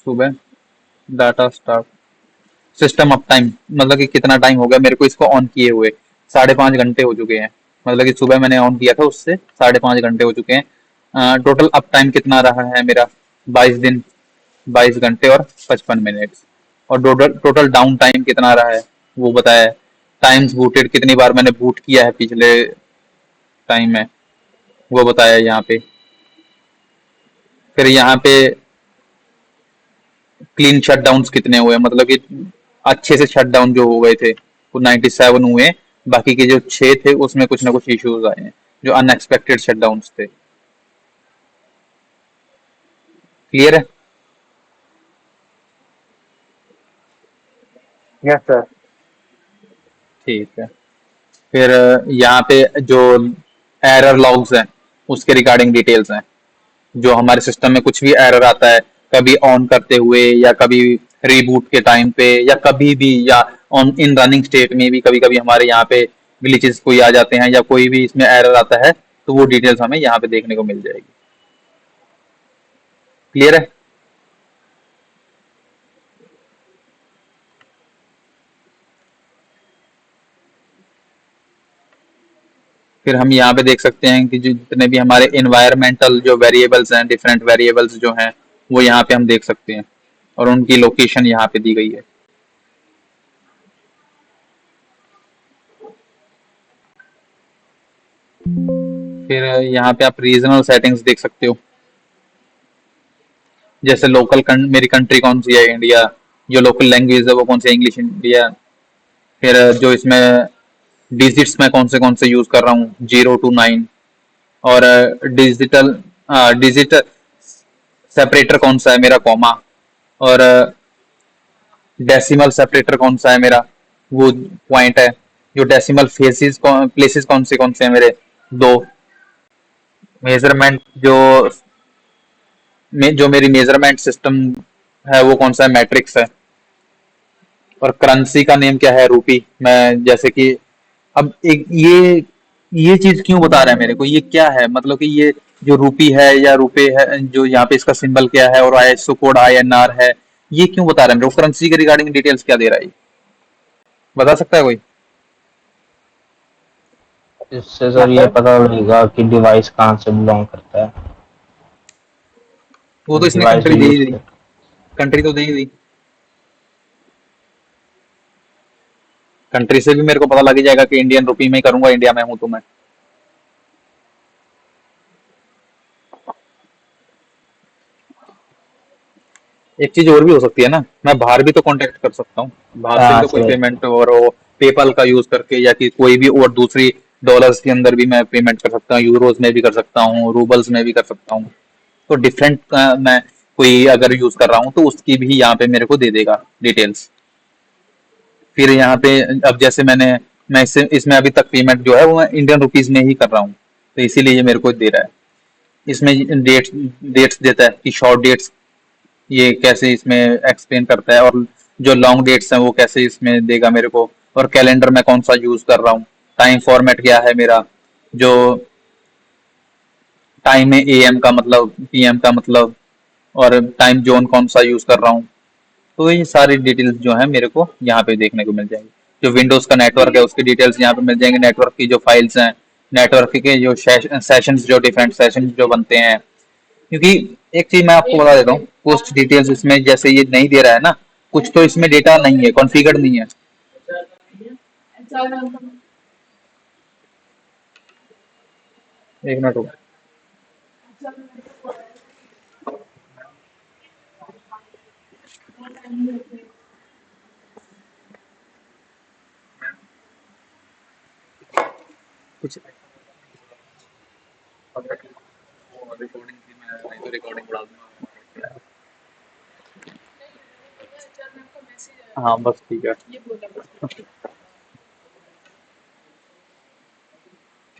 सुबह data start, system up time, मतलब कि कितना टाइम हो गया मेरे को इसको ऑन किए हुए, 5.5 घंटे हो चुके हैं। मतलब कि सुबह मैंने ऑन किया था, उससे 5.5 घंटे हो चुके हैं। टोटल अप टाइम कितना रहा है मेरा, 22 दिन, 22 घंटे और 55 मिनट। और टोटल टोटल डाउन टाइम कितना रहा है वो बताया है। टाइम्स बूटेड, कितनी बार मैंने बूट किया है पिछले टाइम में, वो बताया है यहाँ पे। फिर यहाँ पे क्लीन शटडाउन्स कितने हुए, मतलब कि अच्छे से शटडाउन जो हो गए थे वो 97 हुए। बाकी के जो 6 थे उसमें कुछ ना कुछ इश्यूज आए हैं, जो अनएक्सपेक्टेड शटडाउन्स थे। क्लियर है? Yes sir. ठीक है। फिर यहाँ पे जो एरर लॉग्स हैं उसके रिगार्डिंग डिटेल्स हैं। जो हमारे सिस्टम में कुछ भी एरर आता है, कभी ऑन करते हुए या कभी रीबूट के टाइम पे या कभी भी, या ऑन इन रनिंग स्टेट में भी कभी कभी हमारे यहाँ पे ग्लिचेस कोई आ जाते हैं या कोई भी इसमें एरर आता है, तो वो डिटेल्स हमें यहाँ पे देखने को मिल जाएगी। क्लियर है? फिर हम यहाँ पे देख सकते हैं कि जो जितने भी हमारे इन्वायरमेंटल जो वेरिएबल्स हैं, डिफरेंट वेरिएबल्स जो हैं वो यहाँ पे हम देख सकते हैं और उनकी लोकेशन यहाँ पे दी गई है। फिर यहाँ पे आप रीजनल सेटिंग्स देख सकते हो, जैसे मेरी कंट्री कौन सी है, इंडिया। जो लोकल लैंग्वेज है वो कौन सी है, इंग्लिश इंडिया। फिर जो इसमें डिजिट्स में कौन से यूज कर रहा हूँ, 0 to 9। और डिजिटल सेपरेटर कौन सा है मेरा, कॉमा। और डेसिमल सेपरेटर कौन सा है मेरा, वो पॉइंट है। जो डेसिमल प्लेसेस कौन से हैं मेरे, 2। मेजरमेंट जो मेरी मेजरमेंट सिस्टम है वो कौन सा है, मैट्रिक्स है। और करेंसी का नेम क्या है, रूपी। मैं जैसे कि अब एक ये चीज क्यों बता रहा है मेरे को, ये क्या है, मतलब कि ये जो रूपी है या रुपए है, जो यहाँ पे इसका सिंबल क्या है और आईएसओ कोड INR है, ये क्यों बता रहा है मेरे को, करेंसी के रिगार्डिंग डिटेल्स क्या दे रहा है ये? बता सकता है कोई? इससे सर ये पता लगेगा कि डिवाइस कहाँ से बिलोंग करता है। वो तो इसने device country they he use the, country तो दे ही दी। कंट्री से भी मेरे को पता लग ही जाएगा कि इंडियन रुपी में ही करूंगा, इंडिया में हूं तो मैं। एक चीज और भी हो सकती है ना, मैं बाहर भी तो कांटेक्ट कर सकता हूँ, बाहर से भी हाँ तो कोई सर। पेमेंट, और वो पेपल का यूज करके, या कि कोई भी और दूसरी डॉलर्स के अंदर भी मैं पेमेंट कर सकता हूँ, यूरोज में भी कर सकता हूँ, रूबल्स में भी कर सकता हूँ। तो डिफरेंट मैं कोई अगर यूज कर रहा हूँ तो उसकी भी यहाँ पे मेरे को दे देगा डिटेल्स। फिर यहाँ पे अब जैसे मैं इसमें अभी तक पेमेंट जो है वो मैं इंडियन रुपीज में ही कर रहा हूँ, तो इसीलिए ये मेरे को दे रहा है। इसमें डेट्स देता है कि शॉर्ट डेट्स ये कैसे इसमें एक्सप्लेन करता है, और जो लॉन्ग डेट्स हैं वो कैसे इसमें देगा मेरे को, और कैलेंडर में कौन सा यूज कर रहा हूँ, टाइम फॉर्मेट क्या है मेरा, जो टाइम में AM का मतलब, PM का मतलब, और टाइम जोन कौन सा यूज कर रहा हूँ। तो ये सारी डिटेल्स जो है मेरे को यहाँ पे देखने को मिल जाएगी। जो विंडोज का नेटवर्क है उसकी डिटेल्स यहाँ पे मिल जाएंगे, नेटवर्क की जो फाइल्स हैं, नेटवर्क के जो सेशंस, जो डिफरेंट सेशंस जो बनते हैं। क्योंकि एक चीज मैं आपको बता देता हूँ, पोस्ट डिटेल्स इसमें जैसे ये नहीं दे रहा है ना, कुछ तो इसमें डेटा नहीं है, कॉन्फ़िगर नहीं है। एक मिनट रुको। कुछ रिकॉर्डिंग थी, मैं नहीं तो रिकॉर्डिंग उड़ा दूंगा। हाँ बस ठीक है,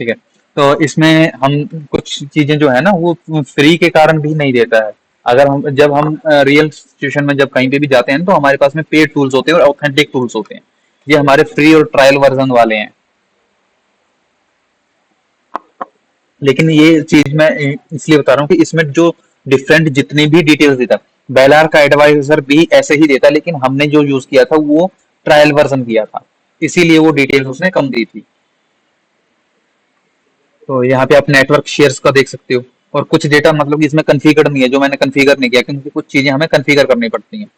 ठीक है। तो इसमें हम कुछ चीजें जो है ना वो फ्री के कारण भी नहीं देता है। अगर हम जब हम रियल सिचुएशन में जब कहीं पे भी जाते हैं ना, तो हमारे पास में पेड टूल्स होते हैं और ऑथेंटिक टूल्स होते हैं। ये हमारे फ्री और ट्रायल वर्जन वाले हैं। लेकिन ये चीज मैं इसलिए बता रहा हूँ कि इसमें जो डिफरेंट जितनी भी डिटेल्स देता है, बेलार का एडवाइजर भी ऐसे ही देता, लेकिन हमने जो यूज किया था वो ट्रायल वर्जन किया था, इसीलिए वो डिटेल्स उसने कम दी थी। तो यहाँ पे आप नेटवर्क शेयर्स का देख सकते हो, और कुछ डेटा मतलब कि इसमें कन्फिगर नहीं है, जो मैंने कन्फिगर नहीं किया, क्योंकि कुछ चीजें हमें कन्फिगर करनी पड़ती हैं।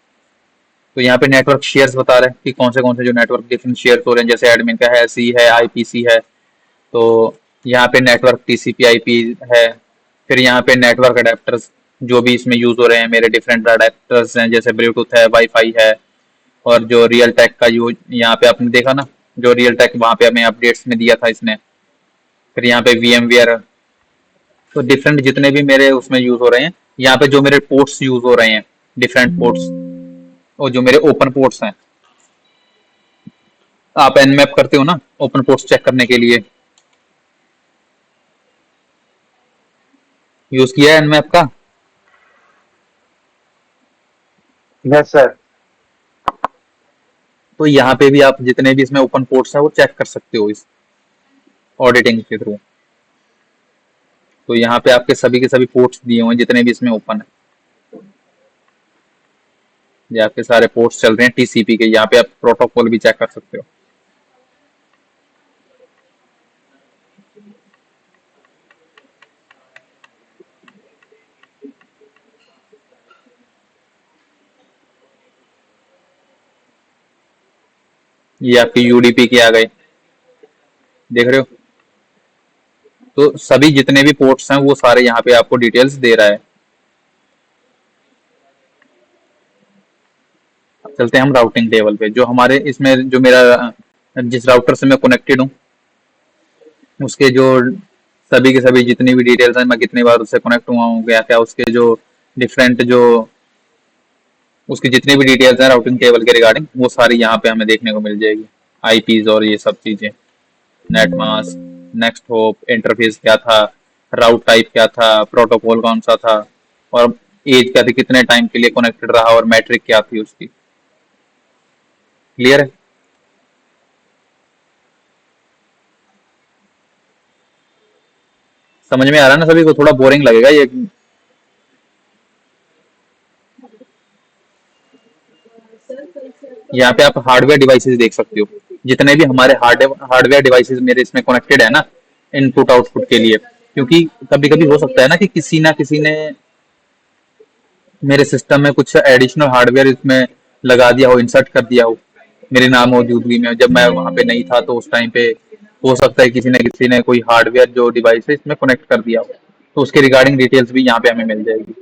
तो यहाँ पे नेटवर्क शेयर्स बता रहे हैं कि कौन से जो नेटवर्क डिफरेंट शेयर्स हो रहे हैं, जैसे एडमिन का है, सी है, IPC है। तो यहाँ पे नेटवर्क TCP IP है। फिर यहाँ पे नेटवर्क अडेप्टर्स जो भी इसमें यूज हो रहे हैं मेरे डिफरेंट अडेप्टर्स हैं, जैसे ब्लूटूथ है, वाईफाई है, और जो रियल टेक का यूज यहाँ पे आपने देखा ना, जो रियल टेक वहाँ पे हमें अपडेट्स में दिया था इसने। फिर यहाँ पे VMware, तो डिफरेंट जितने भी मेरे उसमें यूज हो रहे हैं, यहाँ पे जो मेरे पोर्ट्स यूज हो रहे हैं, डिफरेंट पोर्ट्स, और जो मेरे ओपन पोर्ट्स हैं, आप nmap करते हो ना ओपन पोर्ट्स चेक करने के लिए, यूज किया है nmap का? Yes sir. तो यहाँ पे भी आप जितने भी इसमें ओपन पोर्ट्स हैं वो चेक कर सकते हो इस ऑडिटिंग के थ्रू। तो यहाँ पे आपके सभी के सभी पोर्ट्स दिए हुए हैं जितने भी इसमें ओपन है, ये आपके सारे पोर्ट्स चल रहे हैं TCP के। यहाँ पे आप प्रोटोकॉल भी चेक कर सकते हो। ये आपके UDP के आ गए, देख रहे हो? तो सभी जितने भी पोर्ट्स हैं वो सारे यहाँ पे आपको डिटेल्स दे रहा है। अब चलते हैं हम राउटिंग टेबल पे। जो हमारे इसमें जो मेरा जिस राउटर से मैं कनेक्टेड हूँ उसके जो सभी के सभी जितनी भी डिटेल्स हैं, मैं कितनी बार उससे कनेक्ट हुआ हूँ, क्या क्या उसके जो डिफरेंट जो उसकी जितनी भी डिटेल्स हैं राउटिंग टेबल के रिगार्डिंग, वो सारी यहाँ पे हमें देखने को मिल जाएगी। IPs और ये सब चीजें, net mask, next hop, interface क्या था, राउट टाइप क्या था, प्रोटोकॉल कौन सा था, और एज क्या थी, कितने टाइम के लिए कनेक्टेड रहा, और मैट्रिक क्या थी उसकी। क्लियर है? समझ में आ रहा है ना सभी को? थोड़ा बोरिंग लगेगा ये। यहाँ पे आप हार्डवेयर डिवाइसेस देख सकते हो, जितने भी हमारे हार्डवेयर डिवाइसेस मेरे इसमें कनेक्टेड है ना इनपुट आउटपुट के लिए। क्योंकि कभी कभी हो सकता है ना कि किसी ना किसी ने मेरे सिस्टम में कुछ एडिशनल हार्डवेयर इसमें लगा दिया हो, इंसर्ट कर दिया हो मेरी नाम मौजूदगी में, जब मैं वहां पे नहीं था, तो उस टाइम पे हो सकता है किसी ने कोई हार्डवेयर जो डिवाइस है इसमें कनेक्ट कर दिया हो, तो उसके रिगार्डिंग डिटेल्स भी यहाँ पे हमें मिल जाएगी।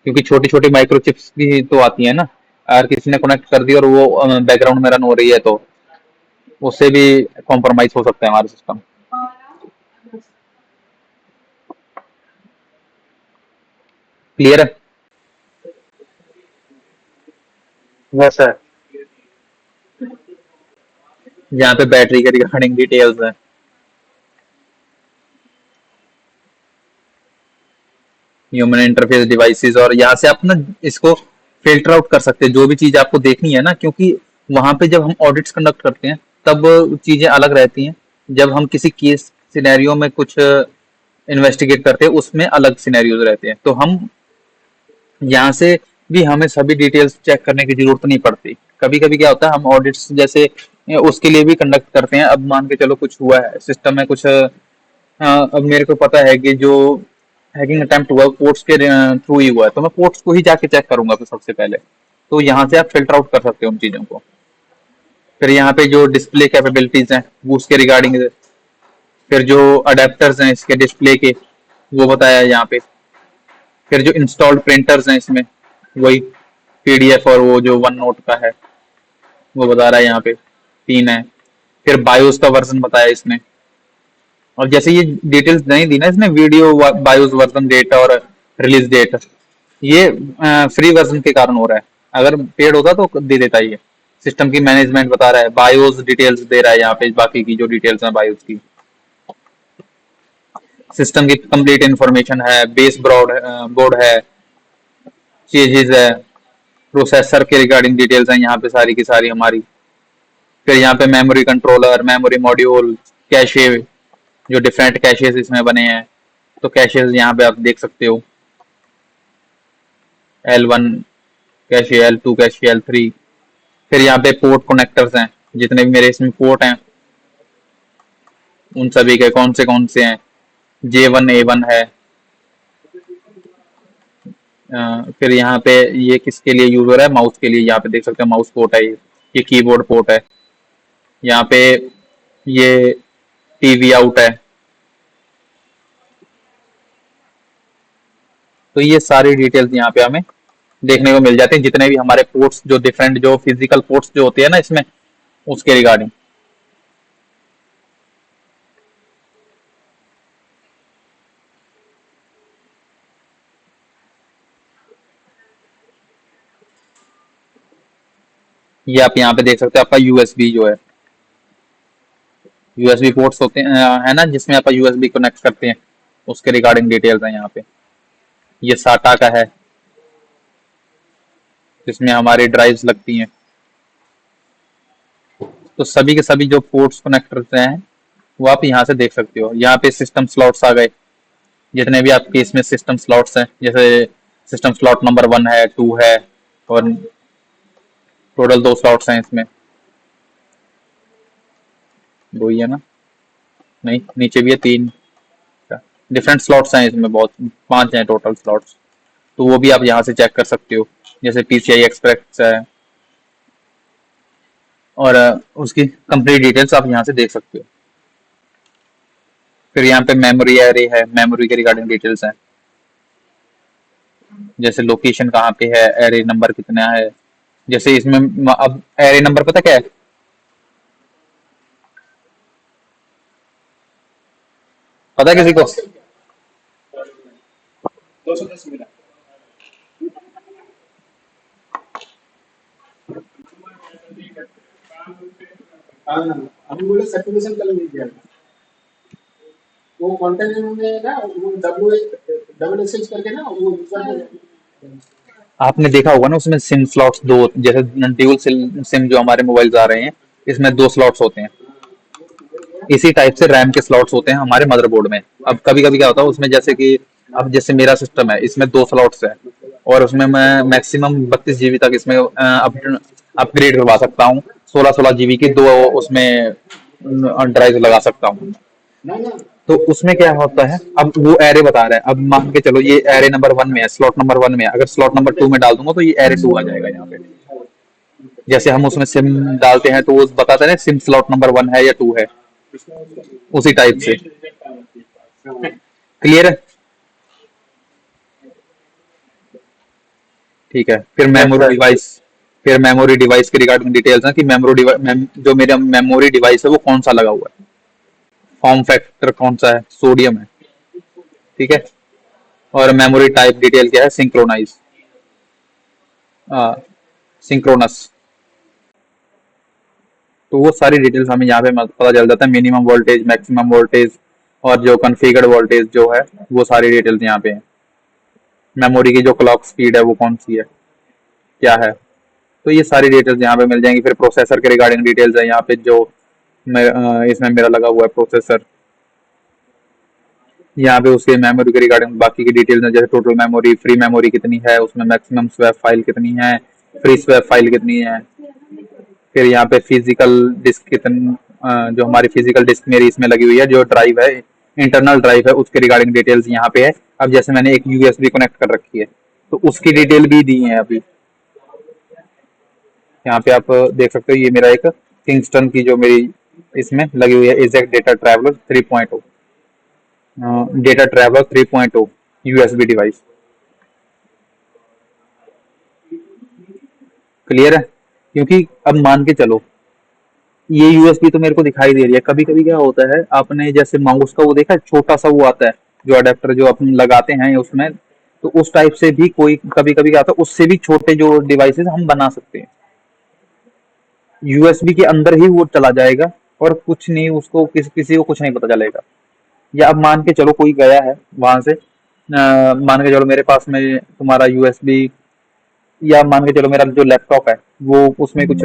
क्योंकि छोटी छोटी माइक्रोचिप्स भी तो आती है ना, अगर किसी ने कनेक्ट कर दी और वो बैकग्राउंड में रन हो रही है तो उससे भी कॉम्प्रोमाइज हो सकता है हमारा सिस्टम। क्लियर है? Yes sir. यहाँ पे बैटरी के रिगार्डिंग डिटेल्स है, ह्यूमन इंटरफेस डिवाइसेस, और यहाँ से आप ना इसको फिल्टर आउट कर सकते हैं जो भी चीज आपको देखनी है ना। क्योंकि वहां पे जब हम ऑडिट्स कंडक्ट करते हैं तब चीजें अलग रहती हैं, जब हम किसी केस सिनेरियो में कुछ इन्वेस्टिगेट करते हैं उसमें अलग सिनेरियोज रहते हैं। तो हम यहाँ से भी हमें सभी डिटेल्स चेक करने की जरूरत नहीं पड़ती। कभी कभी क्या होता है, हम ऑडिट्स जैसे उसके लिए भी कंडक्ट करते हैं। अब मान के चलो कुछ हुआ है सिस्टम में कुछ, अब मेरे को पता है कि जो हैकिंग अटेम्प्ट हुआ पोर्ट्स के थ्रू ही हुआ है, तो मैं पोर्ट्स को ही जाके चेक करूंगा फिर सबसे पहले। तो यहाँ से आप फिल्टर आउट कर सकते हो उन चीजों को। फिर यहाँ पे जो डिस्प्ले कैपेबिलिटीज हैं वो उसके रिगार्डिंग, फिर जो अडेप्टर्स हैं इसके डिस्प्ले के वो बताया है यहाँ पे। फिर जो इंस्टॉल्ड प्रिंटर्स हैं इसमें वही PDF और वो जो वन नोट का है वो बता रहा है यहाँ पे, 3 है। फिर बायोस का वर्जन बताया इसने। और जैसे ये डिटेल्स नहीं दी ना इसने, वीडियो बायोस वर्जन डेट और रिलीज डेट, ये फ्री वर्जन के कारण हो रहा है। अगर पेड होता तो दे देता ये। सिस्टम की मैनेजमेंट बता रहा है, बायोस डिटेल्स दे रहा है यहाँ पे, बाकी की जो डिटेल्स है बायोस की, सिस्टम की कंप्लीट इंफॉर्मेशन है, बेस बोर्ड है, चेजेस है, प्रोसेसर के रिगार्डिंग डिटेल्स हैं यहाँ पे सारी की सारी हमारी। फिर यहाँ पे memory controller, memory module, cache, जो डिफरेंट कैशेस इसमें बने हैं, तो कैशेस यहाँ पे आप देख सकते हो, L1 cache, L2 cache, L3। फिर यहाँ पे पोर्ट कनेक्टर्स हैं, जितने भी मेरे इसमें पोर्ट हैं उन सभी के कौन से हैं, J1 A1 है। फिर यहाँ पे ये किसके लिए यूज हो रहा है, माउस के लिए, यहाँ पे देख सकते हैं माउस पोर्ट है, ये कीबोर्ड पोर्ट है। यहाँ पे ये TV आउट है, तो ये सारी डिटेल्स यहाँ पे हमें देखने को मिल जाते हैं, जितने भी हमारे पोर्ट्स जो डिफरेंट जो फिजिकल पोर्ट्स जो होते हैं ना इसमें, उसके रिगार्डिंग। ये आप यहाँ पे देख सकते हैं, आपका यूएसबी जो है, यूएसबी पोर्ट्स होते हैं है ना, जिसमें आप यूएसबी कनेक्ट करते हैं, उसके रिगार्डिंग डिटेल्स हैं यहाँ पे। ये साटा का है, जिसमें हमारी ड्राइव्स लगती हैं। तो सभी के सभी जो पोर्ट्स कनेक्टर्स हैं वो आप यहाँ से देख सकते हो। यहाँ पे सिस्टम स्लॉट्स आ गए, जितने भी आपके इसमें सिस्टम स्लॉट्स हैं, जैसे सिस्टम स्लॉट नंबर 1 है, 2 है, और टोटल 2 स्लॉट्स हैं इसमें। 2 ही है ना, नहीं नीचे भी है 3 डिफरेंट स्लॉट्स हैं इसमें, बहुत 5 हैं टोटल स्लॉट्स। तो वो भी आप यहाँ से चेक कर सकते हो, जैसे PCI Express है, और उसकी कंप्लीट डिटेल्स आप यहाँ से देख सकते हो। फिर यहाँ पे मेमोरी एरे है, मेमोरी के रिगार्डिंग डिटेल्स हैं, जैसे लोकेशन कहाँ पे है, एरे नंबर कितना है। जैसे इसमें अब एरे नंबर पता क्या है, पता है किसी को? अभी बोले सर्टिफिकेशन कल मिल गया वो कॉन्टेंट में ना वो डबल एसएच करके ना वो आपने देखा होगा ना उसमें सिम स्लॉट्स 2, जैसे ड्यूल सिम जो हमारे मोबाइल्स आ रहे हैं इसमें 2 स्लॉट्स होते हैं। इसी टाइप से रैम के स्लॉट्स होते हैं हमारे मदरबोर्ड में। अब कभी कभी क्या होता है उसमें, जैसे कि अब जैसे मेरा सिस्टम है, इसमें 2 स्लॉट्स है, और उसमें मैं मैक्सिमम 32 जीबी तक इसमें अपग्रेड करवा सकता हूँ। 16 जीबी की 2 उसमें ड्राइव लगा सकता हूँ। तो उसमें क्या होता है, अब वो एरे बता रहा है, अब मान के चलो ये एरे नंबर 1 में है, स्लॉट नंबर 1 में है, अगर स्लॉट नंबर 2 में डाल दूंगा तो ये एरे 2 आ जाएगा यहाँ पे। जैसे हम उसमें सिम डालते हैं तो वो बताता है सिम स्लॉट नंबर 1 है या 2 है, उसी टाइप से। क्लियर है? ठीक है। फिर मेमोरी डिवाइस के रिगार्डिंग डिटेल्स हैं कि जो मेरा मेमोरी डिवाइस है वो कौन सा लगा हुआ है, फॉर्म फैक्टर कौन सा है, सोडियम है, ठीक है। और मेमोरी टाइप डिटेल क्या है, सिंक्रोनस। तो वो सारी डिटेल्स हमें यहाँ पे पता चल जाता है, मिनिमम वोल्टेज, मैक्सिमम वोल्टेज, और जो कॉन्फ़िगर्ड वोल्टेज जो है वो सारी डिटेल्स यहाँ पे हैं। मेमोरी की जो क्लॉक स्पीड है वो कौन सी है, क्या है, तो ये सारी डिटेल्स यहाँ पे मिल जाएंगी। फिर प्रोसेसर के रिगार्डिंग डिटेल्स है यहाँ पे, जो इसमें मेरा लगा हुआ है प्रोसेसर, यहाँ पे उसके मेमोरी के रिगार्डिंग बाकी की डिटेल्स है, जैसे टोटल मेमोरी, फ्री मेमोरी कितनी है, उसमें मैक्सिमम स्वैप फाइल कितनी है, फ्री स्वैप फाइल कितनी है। फिर यहाँ पे फिजिकल डिस्क कितनी, जो हमारी फिजिकल डिस्क मेरी इसमें लगी हुई है, जो ड्राइव है, इंटरनल ड्राइव है, उसके रिगार्डिंग डिटेल्स यहाँ पे है। अब जैसे मैंने एक यूएसबी कनेक्ट कर रखी है तो उसकी डिटेल भी दी है अभी। यहाँ पे आप देख सकते हो, ये मेरा एक किंगस्टन की जो मेरी इसमें लगी हुई है, eject data traveller 3.0, data traveller 3.0 USB device. Clear है? क्योंकि अब मान के चलो ये यूएसबी तो मेरे को दिखाई दे रही है, कभी कभी क्या होता है, आपने जैसे माउस का वो देखा है, छोटा सा वो आता है जो अडेप्टर जो अपन लगाते हैं उसमें, तो उस टाइप से भी कोई कभी कभी क्या होता है, उससे भी छोटे जो डिवाइसेस हम बना सकते हैं। यूएसबी के अंदर ही वो चला जाएगा और कुछ नहीं, उसको किसी को कुछ नहीं पता चलेगा। या अब मान के चलो कोई गया है वहां से, मान के चलो मेरे पास में तुम्हारा यूएसबी, या मान के चलो मेरा जो लैपटॉप है वो उसमें कुछ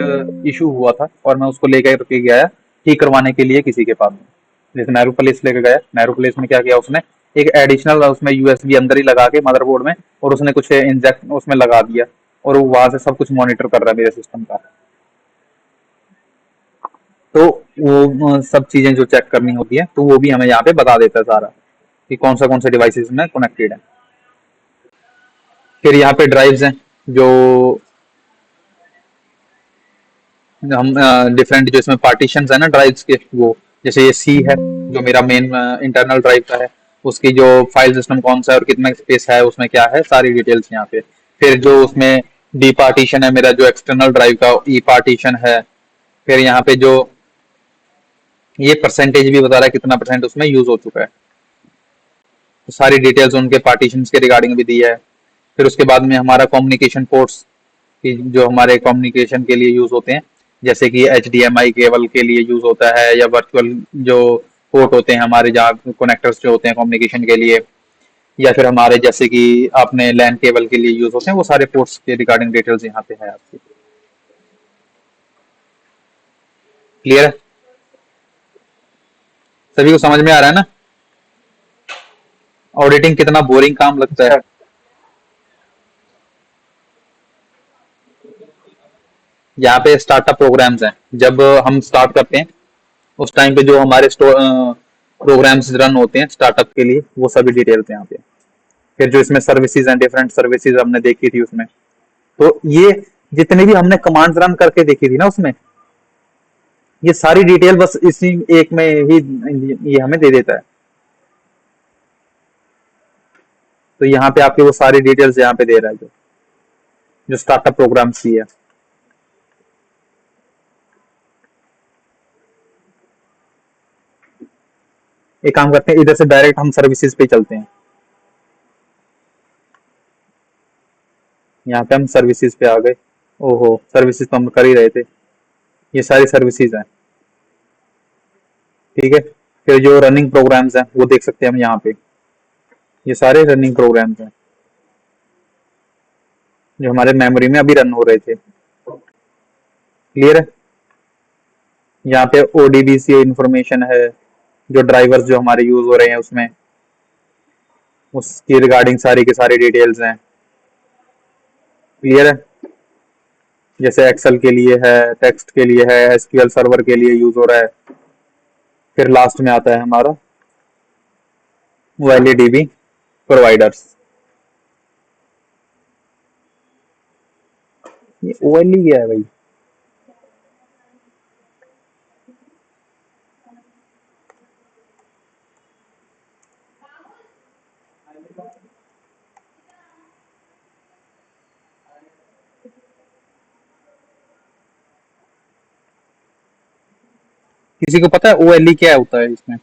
इशू हुआ था और मैं उसको लेकर के गया ठीक करवाने के लिए किसी के पास में, जैसे नेहरू प्लेस लेकर गया। नेहरू प्लेस में क्या किया उसने, एक एडिशनल उसमें यूएसबी अंदर ही लगा के मदरबोर्ड में, और उसने कुछ इंजेक्ट उसमें लगा दिया, और वो वहां से सब कुछ मॉनिटर कर रहा है मेरे सिस्टम का। तो वो सब चीजें जो चेक करनी होती है तो वो भी हमें यहाँ पे बता देता है सारा, कि कौन सा डिवाइसेस में कनेक्टेड है। फिर यहाँ पे ड्राइव्स हैं, जो हम डिफरेंट जो इसमें पार्टीशंस है ना ड्राइव्स के, वो जैसे ये सी है जो मेरा मेन इंटरनल ड्राइव का है, उसकी जो फाइल सिस्टम कौन सा है और कितना स्पेस है उसमें, क्या है, सारी डिटेल्स यहाँ पे। फिर जो उसमें डी पार्टीशन है मेरा, जो एक्सटर्नल ड्राइव का ई पार्टीशन है। फिर यहाँ पे जो ये परसेंटेज भी बता रहा है कितना परसेंट उसमें यूज हो चुका है, तो सारी डिटेल्स उनके पार्टीशन के रिगार्डिंग भी दी है। फिर उसके बाद में हमारा कम्युनिकेशन पोर्ट्स की, जो हमारे कम्युनिकेशन के लिए यूज होते हैं, जैसे कि HDMI केबल के लिए यूज होता है, या वर्चुअल जो पोर्ट होते हैं हमारे, जहाँ कनेक्टर्स जो होते हैं कम्युनिकेशन के लिए, या फिर हमारे जैसे कि आपने लैन केबल के लिए यूज होते हैं, वो सारे पोर्ट्स के रिगार्डिंग डिटेल्स यहाँ पे है आपकी। क्लियर है? सभी को समझ में आ रहा है ना? ऑडिटिंग कितना बोरिंग काम लगता है। यहाँ पे स्टार्टअप प्रोग्राम्स हैं, जब हम स्टार्ट करते हैं उस टाइम पे जो हमारे प्रोग्राम्स रन होते हैं स्टार्टअप के लिए, वो सभी डिटेल्स यहाँ पे। फिर जो इसमें सर्विसेज हैं, डिफरेंट सर्विसेज हमने देखी थी उसमें, तो ये जितने भी हमने कमांड्स रन करके देखी थी ना उसमें, ये सारी डिटेल बस इसी एक में ही ये हमें दे देता है। तो यहाँ पे आपके वो सारी डिटेल्स यहाँ पे दे रहा है जो स्टार्टअप प्रोग्राम्स की है। एक काम करते हैं, इधर से डायरेक्ट हम सर्विसेज पे चलते हैं। यहाँ पे हम सर्विसेज पे आ गए। ओहो, सर्विसेज तो हम कर ही रहे थे, ये सारी सर्विसेज हैं। ठीक है, फिर जो रनिंग प्रोग्राम्स हैं वो देख सकते हैं हम यहाँ पे, ये सारे रनिंग प्रोग्राम्स हैं जो हमारे मेमोरी में अभी रन हो रहे थे। क्लियर है? यहाँ पे ODBC इंफॉर्मेशन है, जो ड्राइवर्स जो हमारे यूज हो रहे हैं उसमें, उसकी रिगार्डिंग सारी की सारी डिटेल्स हैं। क्लियर है? जैसे एक्सेल के लिए है, टेक्स्ट के लिए है, SQL सर्वर के लिए यूज हो रहा है। फिर लास्ट में आता है हमारा OLEDB प्रोवाइडर्स। ये OLE क्या है भाई? किसी को पता है OLE क्या होता है इसमें?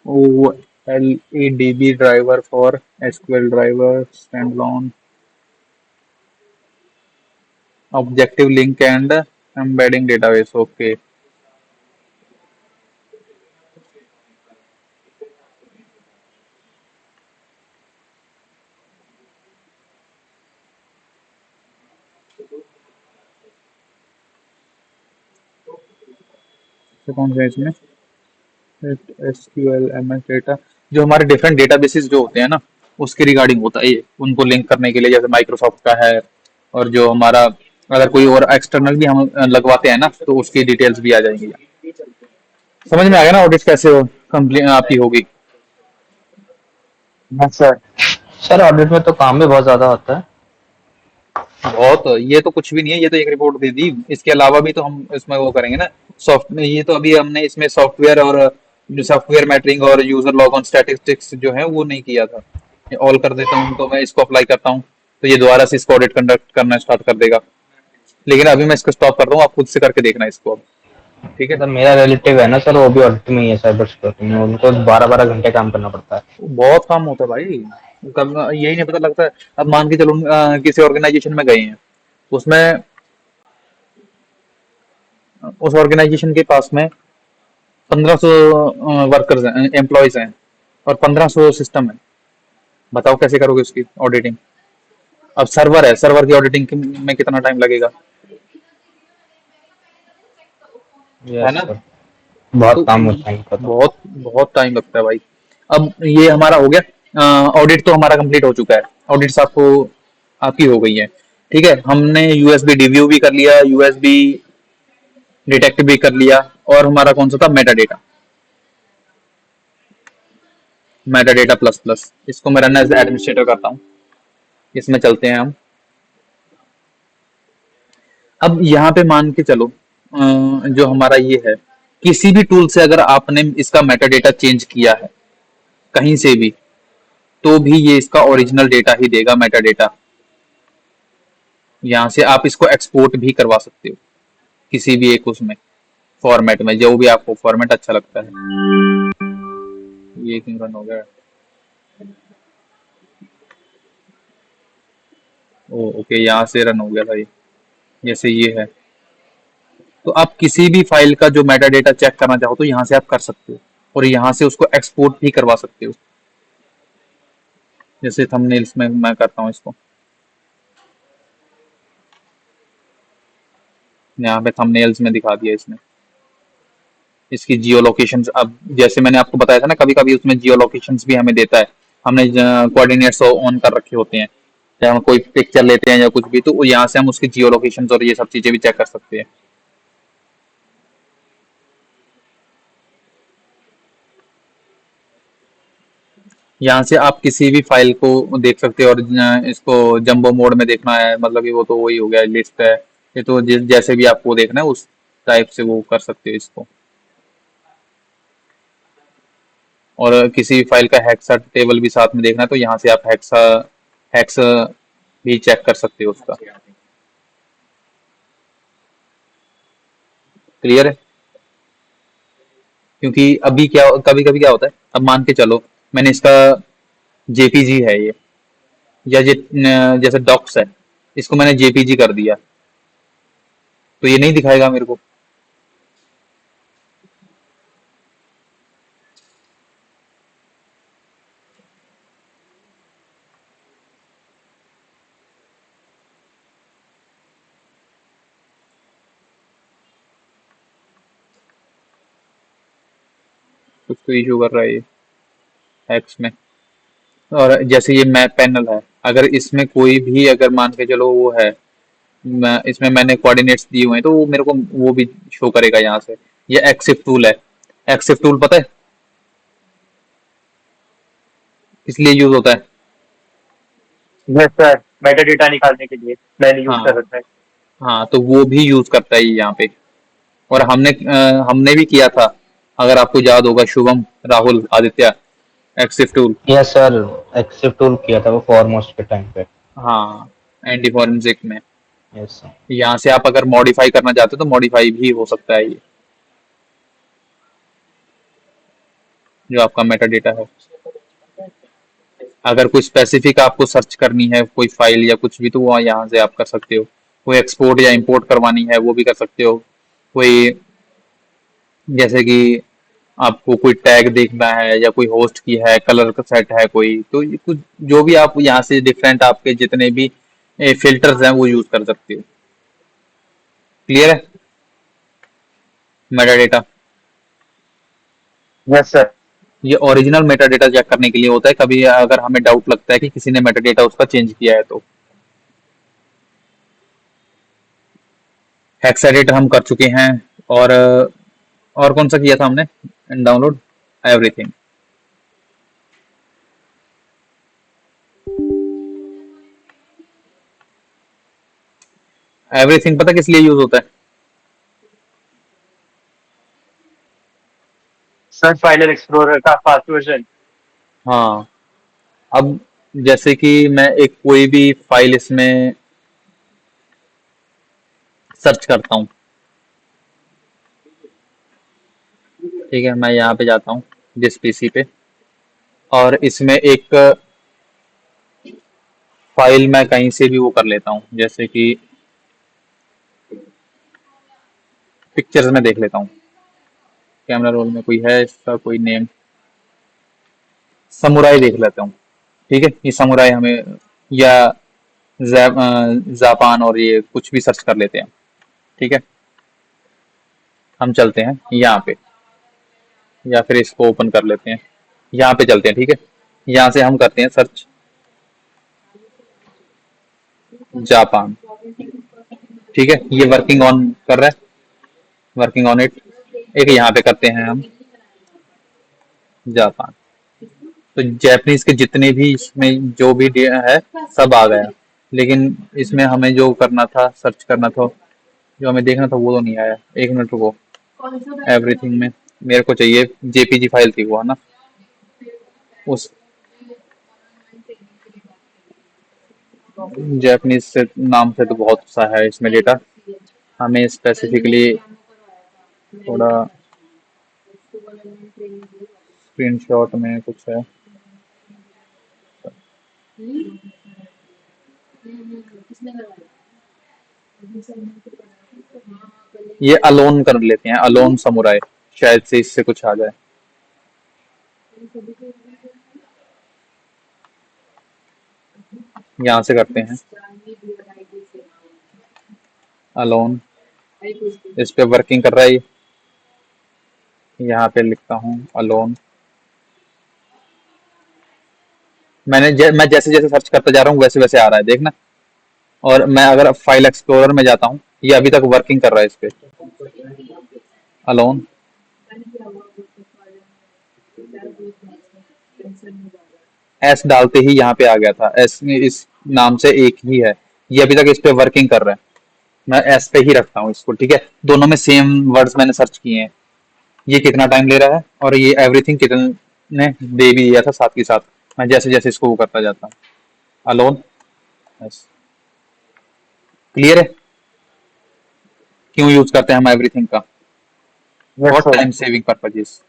OLEDB driver for SQL driver standalone objective link and embedding database. Okay. तो कौन सा है इसमें? SQL MS डेटा, जो हमारे डिफरेंट डेटाबेसेस जो होते हैं ना, उसके रिगार्डिंग होता है ये, उनको लिंक करने के लिए, जैसे माइक्रोसॉफ्ट का है, और जो हमारा अगर कोई और एक्सटर्नल भी हम लगवाते हैं ना, तो उसकी डिटेल्स भी आ जाएंगी। समझ में आ गया ना ऑडिट कैसे कंप्लीट आपकी होगी? हाँ सर। सर ऑडिट में तो काम भी बहुत ज्यादा होता है। बहुत, ये तो कुछ भी नहीं है, ये तो एक रिपोर्ट दे दी। इसके अलावा भी तो हम इसमें वो करेंगे ना, सॉफ्ट में। ये तो अभी हमने इसमें सॉफ्टवेयर और जो सॉफ्टवेयर मैटरिंग और यूजर लॉग ऑन स्टैटिस्टिक्स जो है वो नहीं किया था। ये ऑल कर देता हूँ तो मैं इसको अप्लाई करता हूँ, तो ये दोबारा से इसको ऑडिट कंडक्ट करना स्टार्ट कर देगा। लेकिन अभी मैं इसको स्टॉप कर रहा हूँ, आप खुद से करके देखना इसको अब। ठीक है? सर मेरा रिलेटिव है ना सर, वो भी ऑडिट में ही है, साइबर सिक्योरिटी में। उनको 12-12 घंटे काम करना पड़ता है। बहुत काम होता है भाई, कब यही नहीं पता लगता है। अब मान के चलो किसी ऑर्गेनाइजेशन में गए हैं, उसमें उस ऑर्गेनाइजेशन के पास में 1500 वर्कर्स हैं, एम्प्लॉयज हैं, और 1500 सिस्टम है। बताओ कैसे करोगे उसकी ऑडिटिंग? अब सर्वर है, सर्वर की ऑडिटिंग में कितना टाइम लगेगा, है यस ना? सर, बहुत तो काम होता है इनका तो। बहुत बहुत टाइम लगता है भाई। अब ये हमारा हो गया, ऑडिट तो हमारा कंप्लीट हो चुका है, ऑडिट्स आपको आपकी हो गई है। ठीक है, हमने यूएसबी डिव्यू भी कर लिया, यूएसबी डिटेक्ट भी कर लिया, और हमारा कौन सा था, Meta data. Meta data plus plus, इसको मैं रन एज एडमिनिस्ट्रेटर करता हूँ। इसमें चलते हैं हम। अब यहाँ पे मान के चलो जो हमारा ये है, किसी भी टूल से अगर आपने इसका मेटा डेटा चेंज किया है कहीं से भी, तो भी ये इसका ओरिजिनल डेटा ही देगा, मेटा डेटा। यहाँ से आप इसको एक्सपोर्ट भी करवा सकते हो किसी भी एक उसमें फॉर्मेट में, जो भी आपको फॉर्मेट अच्छा लगता है। ये क्यों रन हो गया? ओ ओके, यहाँ से रन हो गया था ये, जैसे ये है। तो आप किसी भी फाइल का जो मेटा डेटा चेक करना चाहो तो यहाँ से आप कर सकते हो, और यहाँ से उसको एक्सपोर्ट भी करवा सकते हो। जैसे थंबनेल्स में मैं करता हूँ इसको, यहाँ पे थंबनेल्स में दिखा दिया इसने इसकी जियो लोकेशंस। अब जैसे मैंने आपको बताया था ना, कभी कभी उसमें जियो लोकेशंस भी हमें देता है, हमने कोऑर्डिनेट्स ऑन कर रखे होते हैं, चाहे हम कोई पिक्चर लेते हैं या कुछ भी, तो यहाँ से हम उसकी जियो लोकेशंस और ये सब चीजें भी चेक कर सकते हैं। यहाँ से आप किसी भी फाइल को देख सकते हो, और इसको जंबो मोड में देखना है, मतलब कि वो तो वही हो गया, लिस्ट है ये तो, जैसे भी आपको देखना है उस टाइप से वो कर सकते हो इसको। और किसी भी फाइल का हेक्सा टेबल भी साथ में देखना है तो यहाँ से आप हेक्सा हेक्स भी चेक कर सकते हो उसका। क्लियर है? क्योंकि अभी क्या, कभी कभी क्या होता है, अब मान के चलो मैंने इसका जेपीजी है ये, या जैसे डॉक्स है, इसको मैंने जेपीजी कर दिया, तो ये नहीं दिखाएगा मेरे को। कुछ तो इशू कर रहा है ये हेक्स में। और जैसे ये मैप पैनल है, अगर इसमें कोई भी, अगर मान के चलो वो है, इसमें मैंने कोऑर्डिनेट्स दिए हुए हैं, तो वो मेरे को वो भी शो करेगा यहाँ से। ये एक्सिफ टूल है, एक्सिफ टूल पता है किस लिए यूज होता है? यस सर, मेटा डेटा निकालने के लिए मैंने यूज कर हाँ रखा है। हाँ, तो वो भी यूज करता है ये यहाँ पे। और हमने भी किया था, अगर आपको याद होगा, Shubham, Rahul, Aditya, Exif tool. Yes sir, except tool किया था वो फॉरमोस्ट के टाइम पे। हाँ, एंटी फॉरेंसिक में। Yes sir. यहाँ से आप अगर मॉडिफाई करना चाहते हो तो मॉडिफाई भी हो सकता है ये, जो आपका मेटा डेटा है। अगर कोई स्पेसिफिक आपको सर्च करनी है, कोई फाइल या कुछ भी, तो वो यहाँ से आप कर सकते हो। कोई एक्सपोर्ट या इंपोर्ट करवानी है वो भी कर सकते हो। कोई, जैसे कि आपको कोई टैग देखना है, या कोई होस्ट की है, कलर का सेट है कोई, तो ये कुछ जो भी आप यहाँ से डिफरेंट आपके जितने भी फिल्टर्स हैं वो यूज कर सकते हो। क्लियर है? Meta data, yes sir. ये ओरिजिनल मेटा डेटा चेक करने के लिए होता है, कभी अगर हमें डाउट लगता है कि किसी ने मेटा डेटा उसका चेंज किया है तो। हेक्सा एडिटर हम कर चुके हैं, और कौन सा किया था हमने डाउनलोड? एवरीथिंग। एवरीथिंग पता किस लिए यूज होता है? सर फाइल एक्सप्लोरर का फास्ट वर्जन। हाँ, अब जैसे कि मैं एक कोई भी फाइल इसमें सर्च करता हूँ, ठीक है, मैं यहाँ पे जाता हूँ जिस पीसी पे, और इसमें एक फाइल मैं कहीं से भी वो कर लेता हूँ, जैसे कि पिक्चर्स में देख लेता हूँ। कैमरा रोल में कोई है इसका कोई नेम, समुराई देख लेता हूँ। ठीक है, ये समुराई हमें, या जापान, और ये कुछ भी सर्च कर लेते हैं। ठीक है, हम चलते हैं यहाँ पे, या फिर इसको ओपन कर लेते हैं, यहाँ पे चलते हैं। ठीक है, यहाँ से हम करते हैं सर्च जापान। ठीक है, ये वर्किंग ऑन कर रहा है, वर्किंग ऑन इट। एक यहाँ पे करते हैं हम जापान। तो जैपनीज के जितने भी इसमें जो भी है सब आ गया, लेकिन इसमें हमें जो करना था, सर्च करना था, जो हमें देखना था वो तो नहीं आया। एक मिनट रुको, एवरीथिंग में मेरे को चाहिए जेपीजी फाइल थी वो, है ना, उस जैपनीज से नाम से तो बहुत सा है इसमें डेटा, हमें स्पेसिफिकली थोड़ा स्क्रीनशॉट में कुछ है। ये अलोन कर लेते हैं, अलोन समुराई, शायद से इससे कुछ आ जाए। यहाँ से करते हैं अलोन, इस पे वर्किंग कर रहा है ये। यहाँ पे लिखता हूँ अलोन। मैं जैसे जैसे सर्च करता जा रहा हूँ वैसे वैसे आ रहा है, देखना। और मैं अगर फाइल एक्सप्लोरर में जाता हूँ, ये अभी तक वर्किंग कर रहा है इस पे, अलोन। एस डालते ही यहाँ पे आ गया था, एस इस नाम से एक ही है, ये अभी तक इस पे वर्किंग कर रहा है। मैं एस पे ही रखता हूँ इसको, ठीक है। दोनों में सेम वर्ड्स मैंने सर्च किए हैं। ये कितना टाइम ले रहा है और ये एवरीथिंग कितने दे भी दिया था साथ के साथ। मैं जैसे जैसे इसको वो करता जाता हूँ, अलोन, यस, क्लियर है क्यों यूज करते हैं हम एवरीथिंग का, यस और सर। Time saving purposes.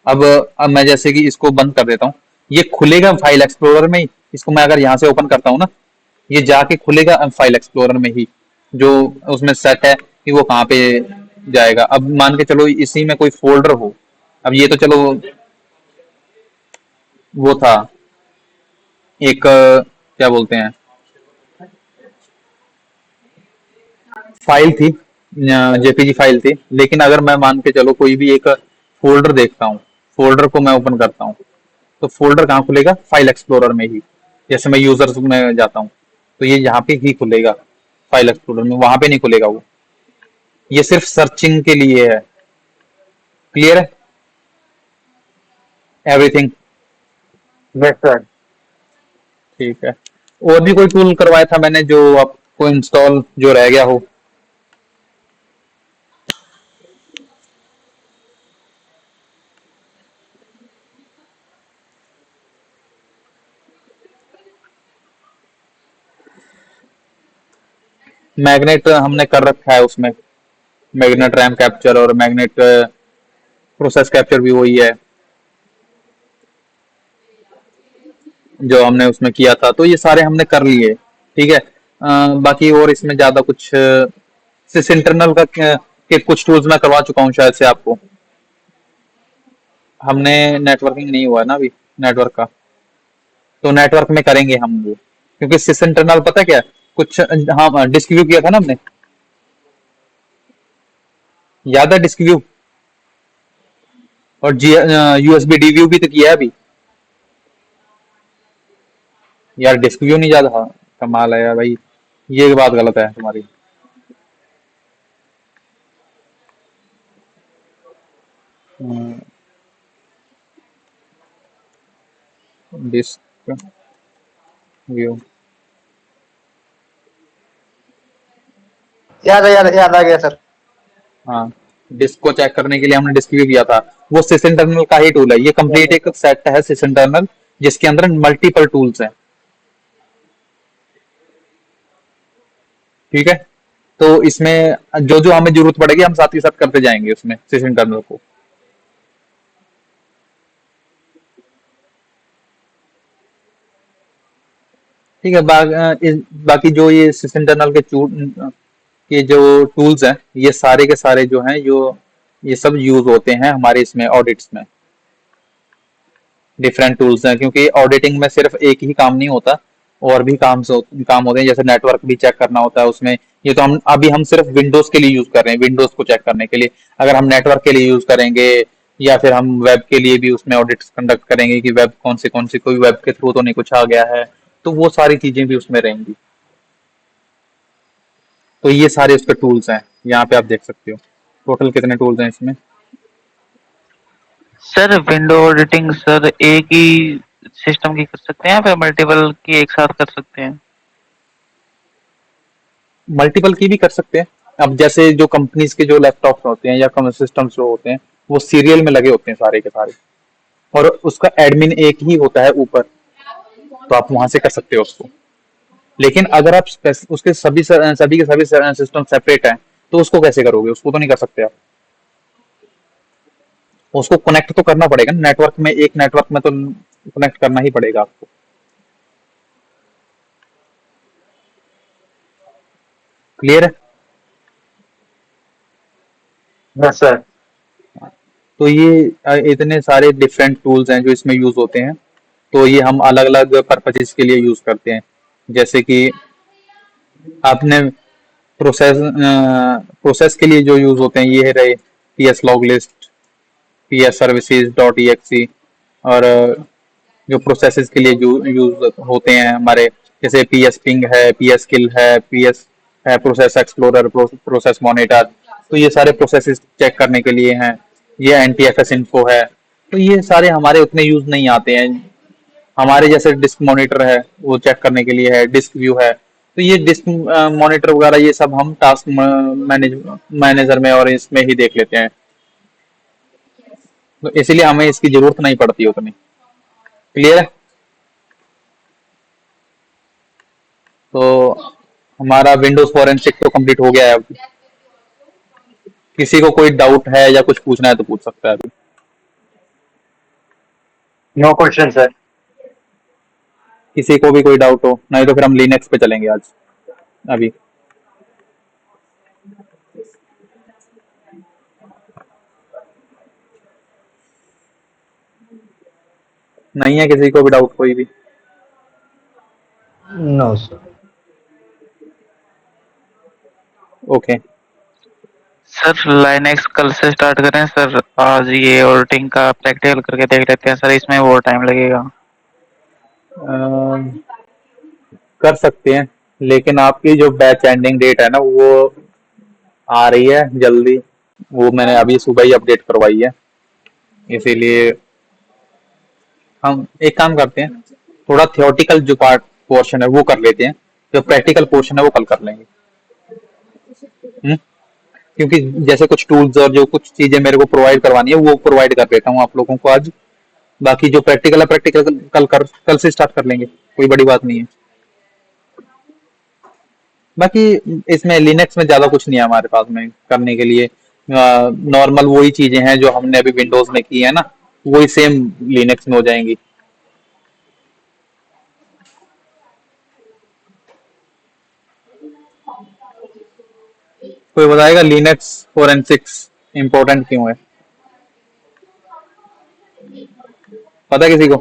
अब मैं जैसे कि इसको बंद कर देता हूँ, ये खुलेगा फाइल एक्सप्लोरर में ही। इसको मैं अगर यहाँ से ओपन करता हूँ ना, ये जाके खुलेगा फाइल एक्सप्लोरर में ही, जो उसमें सेट है कि वो कहाँ पे जाएगा। अब मान के चलो इसी में कोई फोल्डर हो, अब ये तो चलो वो था एक क्या बोलते हैं, फाइल थी, जेपीजी फाइल थी। लेकिन अगर मैं मान के चलो कोई भी एक फोल्डर देखता हूँ, फोल्डर को मैं ओपन करता हूँ, तो फोल्डर कहाँ खुलेगा, फाइल एक्सप्लोरर में ही। जैसे मैं यूजर्स में जाता हूँ तो ये यहाँ पे ही खुलेगा, फाइल एक्सप्लोरर में, वहां पे नहीं खुलेगा वो। ये सिर्फ सर्चिंग के लिए है, क्लियर है एवरीथिंग, यस सर। ठीक है। और भी कोई टूल करवाया था मैंने जो आपको इंस्टॉल जो रह गया हो? मैग्नेट हमने कर रखा है उसमें, मैग्नेट रैम कैप्चर और मैग्नेट प्रोसेस कैप्चर भी वही है जो हमने उसमें किया था, तो ये सारे हमने कर लिए, ठीक है। बाकी और इसमें ज्यादा कुछ सिस इंटरनल का के कुछ टूल्स मैं करवा चुका हूँ शायद से आपको। हमने नेटवर्किंग नहीं हुआ है ना अभी, नेटवर्क का, तो नेटवर्क में करेंगे हम वो, क्योंकि सिस इंटरनल पता है क्या है? कुछ हाँ डिस्क व्यू किया था ना हमने, याद है डिस्क व्यू, और यूएसबी डी व्यू भी तो किया है अभी। यार डिस्क व्यू नहीं याद, हाँ कमाल है यार भाई, ये बात गलत है तुम्हारी। डिस्क व्यू, याद आ गया सर। हाँ, डिस्क को चेक करने के लिए हमने डिस्क व्यू किया था, वो सिस इंटरनल का ही टूल है। ये कंप्लीट एक सेट है सिस इंटरनल, जिसके अंदर मल्टीपल टूल्स हैं, ठीक है। तो इसमें जो जो हमें जरूरत पड़ेगी हम साथ ही साथ करते जाएंगे उसमें सिस इंटरनल को। ठीक है। बाकी जो ये सिस इंटरनल के जो टूल्स हैं, ये सारे के सारे जो हैं, ये सब यूज होते हैं हमारे इसमें ऑडिट्स में। डिफरेंट टूल्स हैं, क्योंकि ऑडिटिंग में सिर्फ एक ही काम नहीं होता, और भी काम होते हैं। जैसे नेटवर्क भी चेक करना होता है उसमें। ये तो हम सिर्फ विंडोज के लिए यूज कर रहे हैं, विंडोज को चेक करने के लिए। अगर हम नेटवर्क के लिए यूज करेंगे, या फिर हम वेब के लिए भी उसमें ऑडिट्स कंडक्ट करेंगे कि वेब कौन सी कोई वेब के थ्रू तो नहीं कुछ आ गया है, तो वो सारी चीजें भी उसमें रहेंगी। तो ये सारे उसके टूल्स हैं, यहाँ पे आप देख सकते हो टोटल कितने टूल्स हैं इसमें। सर विंडो ऑडिटिंग सर एक ही सिस्टम की कर सकते हैं या फिर मल्टीपल की एक साथ कर सकते हैं? मल्टीपल की भी कर सकते हैं। अब जैसे जो कंपनीज के जो लैपटॉप होते हैं या सिस्टम्स जो होते हैं वो सीरियल में लगे होते हैं सारे के सारे, और उसका एडमिन एक ही होता है ऊपर, तो आप वहां से कर सकते हो उसको। लेकिन अगर आप उसके सभी के सभी सिस्टम सेपरेट हैं तो उसको कैसे करोगे? उसको तो नहीं कर सकते आप। उसको कनेक्ट तो करना पड़ेगा नेटवर्क में, एक नेटवर्क में तो कनेक्ट करना ही पड़ेगा आपको। क्लियर है? हाँ सर। तो ये इतने सारे डिफरेंट टूल्स हैं जो इसमें यूज होते हैं, तो ये हम अलग अलग पर्पजेस के लिए यूज करते हैं। जैसे कि आपने प्रोसेस के लिए जो यूज होते हैं ये रहे PS log list, PS services dot E और जो प्रोसेसेस के लिए यूज होते हैं हमारे, जैसे पीएस पिंग है, पीएस किल है, पीएस है प्रोसेस एक्सप्लोरर, प्रोसेस मॉनिटर, तो ये सारे प्रोसेसेस चेक करने के लिए हैं। ये एनटीएफएस इन्फो है। तो ये सारे हमारे उतने यूज नहीं आते हैं। हमारे जैसे डिस्क मॉनिटर है वो चेक करने के लिए है, डिस्क व्यू है, तो ये डिस्क मॉनिटर वगैरह ये सब हम टास्क मैनेजर में और इसमें ही देख लेते हैं, तो इसीलिए हमें इसकी जरूरत नहीं पड़ती उतनी। क्लियर है? तो हमारा विंडोज फॉरेंसिक तो कंप्लीट हो गया है। अब किसी को कोई डाउट है या कुछ पूछना है तो पूछ सकता है अभी। No question sir. किसी को भी कोई डाउट हो, नहीं तो फिर हम लिनक्स पे चलेंगे आज अभी। नहीं है किसी को भी डाउट कोई भी? No sir. Okay. Sir Linux कल से स्टार्ट करें सर? आज ये ऑल्टिंग का प्रैक्टिकल करके देख लेते हैं सर, इसमें वो टाइम लगेगा। कर सकते हैं, लेकिन आपकी जो बैच एंडिंग डेट है ना वो आ रही है जल्दी, वो मैंने अभी सुबह ही अपडेट करवाई है, इसीलिए हम एक काम करते हैं, थोड़ा थियोरटिकल जो पार्ट पोर्शन है वो कर लेते हैं, जो प्रैक्टिकल पोर्शन है वो कल कर लेंगे। क्योंकि जैसे कुछ टूल्स और जो कुछ चीजें मेरे को प्रोवाइड करवानी है वो प्रोवाइड कर देता हूँ आप लोगों को आज। बाकी जो प्रैक्टिकल है प्रैक्टिकल कल से स्टार्ट कर लेंगे, कोई बड़ी बात नहीं है। बाकी इसमें लिनक्स में ज्यादा कुछ नहीं है हमारे पास में करने के लिए। नॉर्मल वही चीजें हैं जो हमने अभी विंडोज में की है ना, वही सेम लिनक्स में हो जाएंगी। कोई बताएगा लिनक्स फोरेंसिक्स इम्पोर्टेंट क्यों है? पता है किसी को?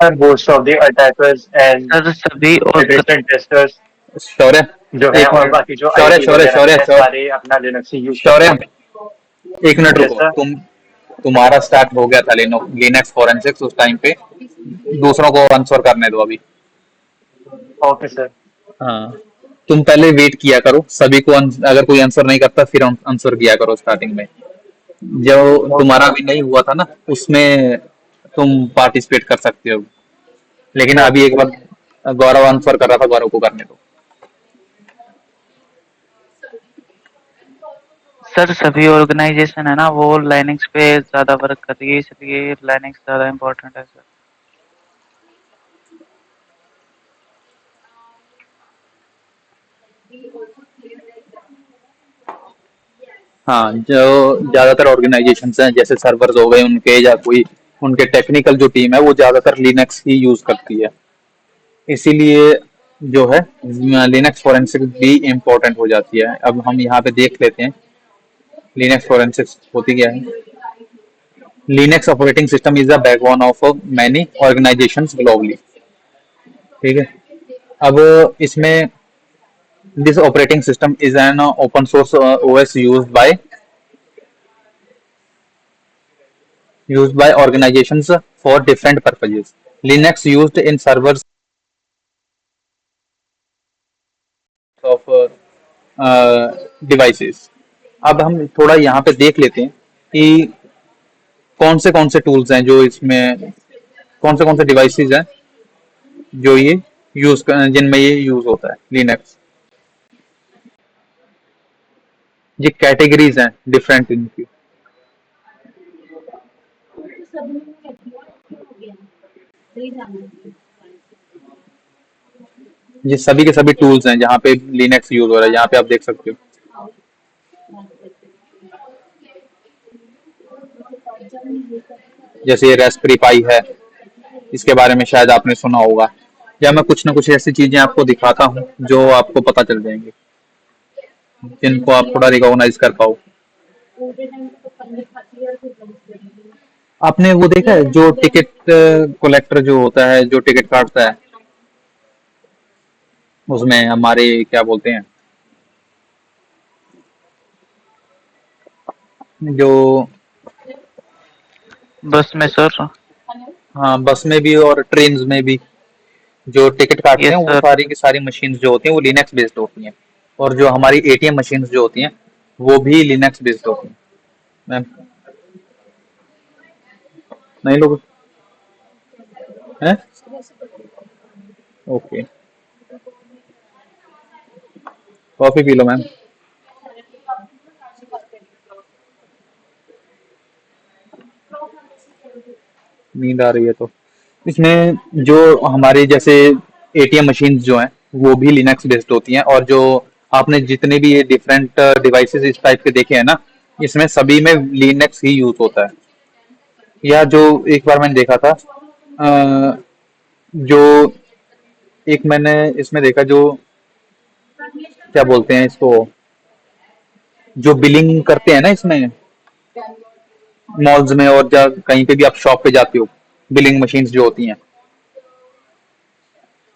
Most of the attackers and sir सभी resistant testers शौर्य, जो है एक और मिनट। बाकी जो शौर्य आईटी शौर्य वगैरह शौर्य है सारे अपना लिनक्स ही यूज करते शौर्य, हैं। एक मिनट रुको। जैसा तुम्हारा स्टार्ट हो गया था लिनक्स फोरेंसिक्स उस टाइम पे, दूसरों को आंसर करने दो अभी। Okay sir. हाँ, तुम पहले वेट किया करो सभी को, अगर कोई आंसर नहीं करता फिर आंसर किया करो स्टार्टिंग में। जो तुम्हारा अभी नहीं हुआ था ना उसमें तुम पार्टिसिपेट कर सकते हो, लेकिन अभी एक बार गौरव आंसर कर रहा था, गौरव को करने दो। सर सभी ऑर्गेनाइजेशन है ना वो लाइनेक्स पे ज्यादा वर्क कर रही है, इसलिए लाइनेक्स ज्यादा इम्पोर्टेंट है सर। हाँ, जो ज्यादातर ऑर्गेनाइजेशंस हैं जैसे सर्वर्स हो गए उनके, या कोई उनके टेक्निकल जो टीम है वो ज्यादातर लिनक्स ही यूज करती है, इसीलिए जो है लिनक्स फोरेंसिक भी इम्पोर्टेंट हो जाती है। अब हम यहाँ पे देख लेते हैं लिनक्स फोरेंसिक्स होती क्या है। Linux operating system is the backbone of many organisations globally. ठीक है, अब इसमें this operating system is an open source OS used by organizations for different purposes. Linux used in servers of devices. अब हम थोड़ा यहाँ पे देख लेते हैं कि कौन से टूल्स हैं जो इसमें कौन से डिवाइसेस हैं जो ये जिनमें ये यूज होता है लिनक्स। ये कैटेगरीज हैं डिफरेंट इनकी। ये सभी के सभी टूल्स हैं जहाँ पे लिनक्स यूज हो रहा है, यहाँ पे आप देख सकते हो। जैसे ये रेस्पबेरी पाई है, इसके बारे में शायद आपने सुना होगा, या मैं कुछ ना कुछ ऐसी चीजें आपको दिखाता हूँ जो आपको पता चल जाएंगे, जिनको आप थोड़ा रिकॉग्नाइज कर पाओ। आपने वो देखा है जो टिकट कलेक्टर जो होता है, जो टिकट काटता है, उसमें हमारे क्या बोलते हैं, जो बस में सर। हाँ बस में भी और ट्रेन में भी जो टिकट काटते यस हैं, वो सर। सारी की सारी मशीन्स जो होती हैं वो लिनक्स बेस्ड होती हैं। और जो हमारी एटीएम मशीन्स जो होती हैं वो भी लिनक्स बेस्ड होती हैं। मैम नहीं लोग हैं? Okay, coffee P low ma'am. नींद आ रही है तो इसमें जो हमारे जैसे एटीएम मशीन जो हैं वो भी लिनक्स बेस्ड होती हैं। और जो आपने जितने भी ये डिफरेंट डिवाइसेस इस टाइप के देखे हैं ना, इसमें सभी में लिनक्स ही यूज होता है। या जो एक बार मैंने देखा था, जो एक मैंने इसमें देखा, जो क्या बोलते हैं इसको, जो बिलिंग करते हैं ना इसमें मॉल्स में, और कहीं पे भी आप शॉप पे जाते हो, बिलिंग मशीन्स जो होती हैं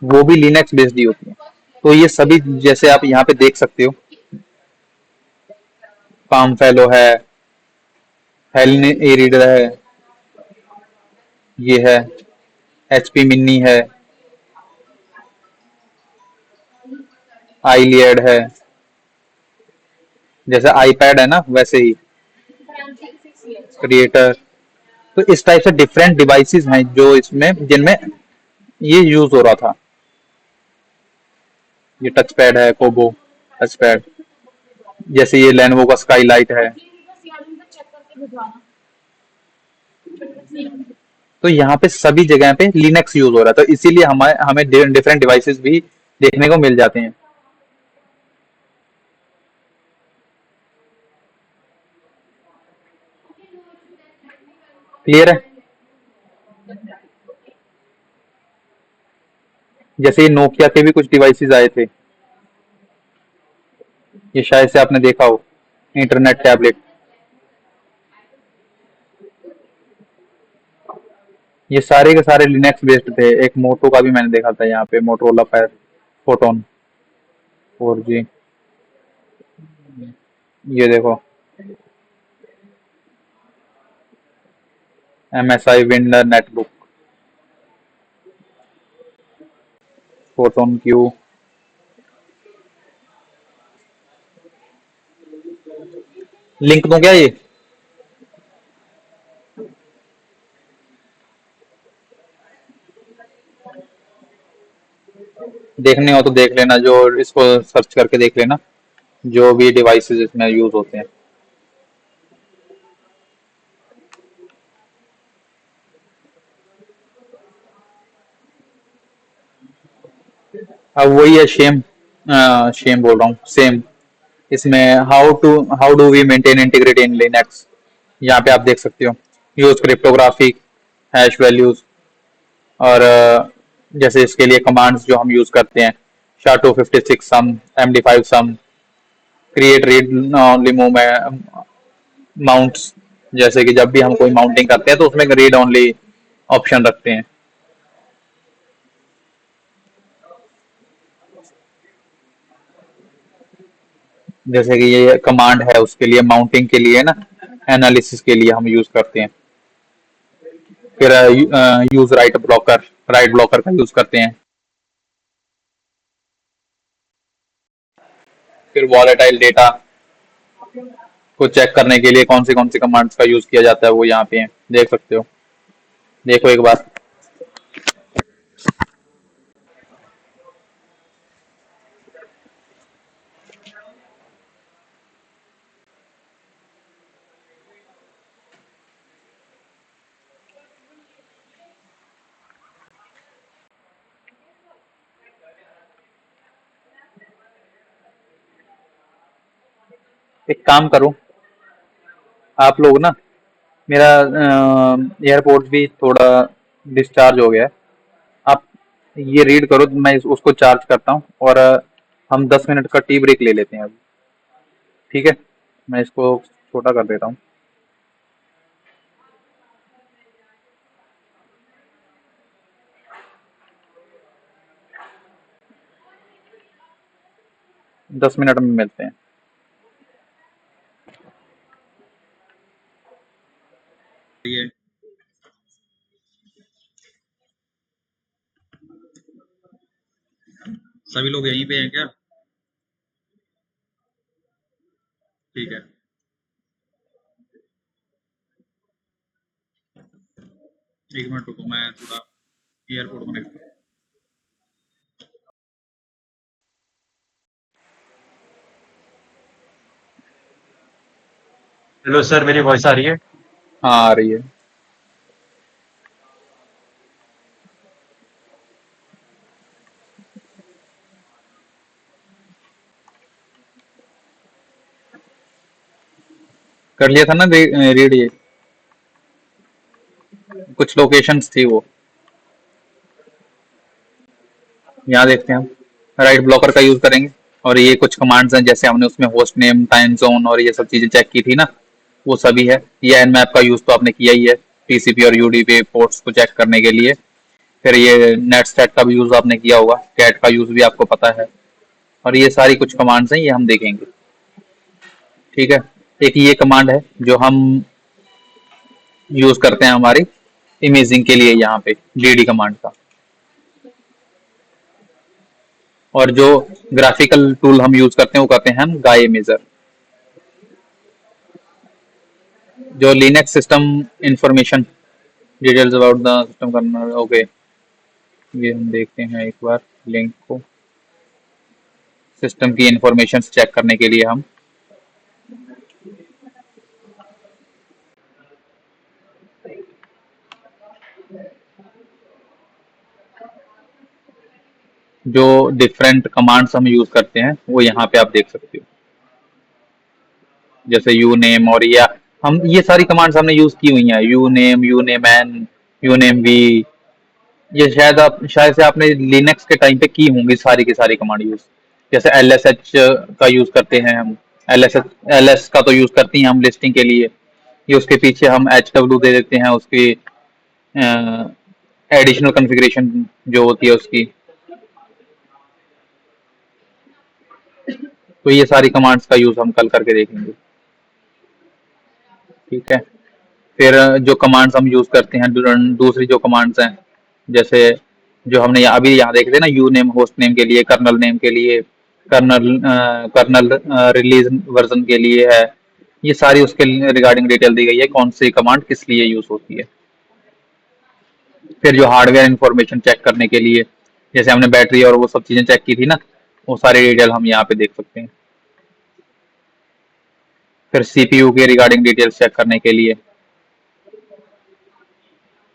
वो भी लिनक्स बेस्ड ही होती हैं। तो ये सभी जैसे आप यहाँ पे देख सकते हो, पाम फेलो है, हेलन ए रीडर है, ये है एचपी मिनी है, आईलियड है, जैसे आईपैड है ना वैसे ही क्रिएटर। तो इस टाइप से डिफरेंट डिवाइसेस हैं जो इसमें जिनमें ये यूज हो रहा था। ये टच पैड है, कोबो टच पैड, जैसे ये लेनोवो का स्काईलाइट है। तो यहाँ पे सभी जगह पे लिनक्स यूज हो रहा है, तो इसीलिए हमें हमें डिफरेंट डिवाइसेस भी देखने को मिल जाते हैं। क्लियर है? जैसे ये नोकिया के भी कुछ डिवाइसेस आए थे, ये शायद से आपने देखा हो, इंटरनेट टैबलेट। ये सारे के सारे लिनक्स बेस्ड थे। एक मोटो का भी मैंने देखा था यहाँ पे, मोटोरोला पैड फोटोन 4G। ये देखो MSI winder netbook photon Q. Link दूं क्या ये? देखने हो तो देख लेना, जो इसको सर्च करके देख लेना, जो भी डिवाइसेस इसमें यूज होते हैं। अब वही है शेम, शेम बोल रहा हूँ, सेम। इसमें how do we maintain integrity in Linux, यहाँ पे आप देख सकते हो। यूज क्रिप्टोग्राफी, हैश वैल्यूज, और जैसे इसके लिए कमांड्स जो हम यूज करते हैं, SHA-256 सम, MD5 सम, क्रिएट रीड ओनली माउंट्स। जैसे कि जब भी हम कोई माउंटिंग करते हैं तो उसमें रीड ओनली ऑप्शन रखते हैं। जैसे कि ये कमांड है उसके लिए, माउंटिंग के लिए ना, एनालिसिस के लिए हम यूज करते हैं। फिर use right blocker, right blocker का यूज करते हैं। फिर वॉलेटाइल डेटा को चेक करने के लिए कौन सी कमांड्स का यूज किया जाता है, वो यहाँ पे है, देख सकते हो। देखो एक बार, एक काम करो आप लोग ना, मेरा एयरपोर्ट भी थोड़ा डिस्चार्ज हो गया है, आप ये रीड करो, मैं उसको चार्ज करता हूँ और हम 10 मिनट का टी ब्रेक ले लेते हैं अभी, ठीक है? मैं इसको छोटा कर देता हूँ। दस मिनट में मिलते हैं। ये सभी लोग यहीं पे हैं क्या? ठीक है, एक मिनट रुको, मैं थोड़ा एयरपोर्ट कनेक्ट। हेलो सर, मेरी वॉइस आ रही है? हाँ आ रही है। कर लिया था ना रीड ये, कुछ लोकेशंस थी वो, यहाँ देखते हैं हम। राइट ब्लॉकर का यूज करेंगे और ये कुछ कमांड्स हैं, जैसे हमने उसमें होस्ट नेम, टाइम जोन और ये सब चीजें चेक की थी ना, वो सभी है। ये nmap का यूज तो आपने किया ही है, टीसीपी और यूडीपी पोर्ट्स को चेक करने के लिए। फिर ये नेटस्टैट का भी यूज आपने किया होगा, कैट का यूज भी आपको पता है, और ये सारी कुछ कमांड्स हैं, ये हम देखेंगे, ठीक है? एक ये कमांड है जो हम यूज करते हैं हमारी इमेजिंग के लिए, यहाँ पे डीडी कमांड का। और जो ग्राफिकल टूल हम यूज करते हैं वो करते हैं हम गाय इमेजर। जो Linux system information details about the system करना, ओके, ये हम देखते हैं एक बार लिंक को। सिस्टम की इंफॉर्मेशन चेक करने के लिए हम जो डिफरेंट कमांड्स हम यूज करते हैं वो यहाँ पे आप देख सकते हो, जैसे यू नेम, और या हम ये सारी कमांड्स हमने यूज की हुई हैं, uname, uname N, uname V. ये शायद से आपने लिनक्स के टाइम पे की होंगी सारी की सारी कमांड यूज। जैसे एल एस एच का यूज करते हैं हम, एल एस का तो यूज करती हैं हम लिस्टिंग के लिए, ये उसके पीछे हम एच डब्ल्यू दे देते हैं उसकी एडिशनल कॉन्फ़िगरेशन जो होती है उसकी। तो ये सारी कमांड्स का यूज हम कल करके देखेंगे, ठीक है? फिर जो कमांड्स हम यूज करते हैं, दूसरी जो कमांड्स हैं, जैसे जो हमने अभी यहाँ देखे थे ना, यू नेम होस्ट नेम के लिए, कर्नल नेम के लिए, कर्नल रिलीज वर्जन के लिए है, ये सारी उसके रिगार्डिंग डिटेल दी गई है, कौन सी कमांड किस लिए यूज होती है। फिर जो हार्डवेयर इंफॉर्मेशन चेक करने के लिए, जैसे हमने बैटरी और वो सब चीजें चेक की थी ना, वो सारी डिटेल हम यहाँ पे देख सकते हैं। फिर सीपीयू के रिगार्डिंग डिटेल्स चेक करने के लिए,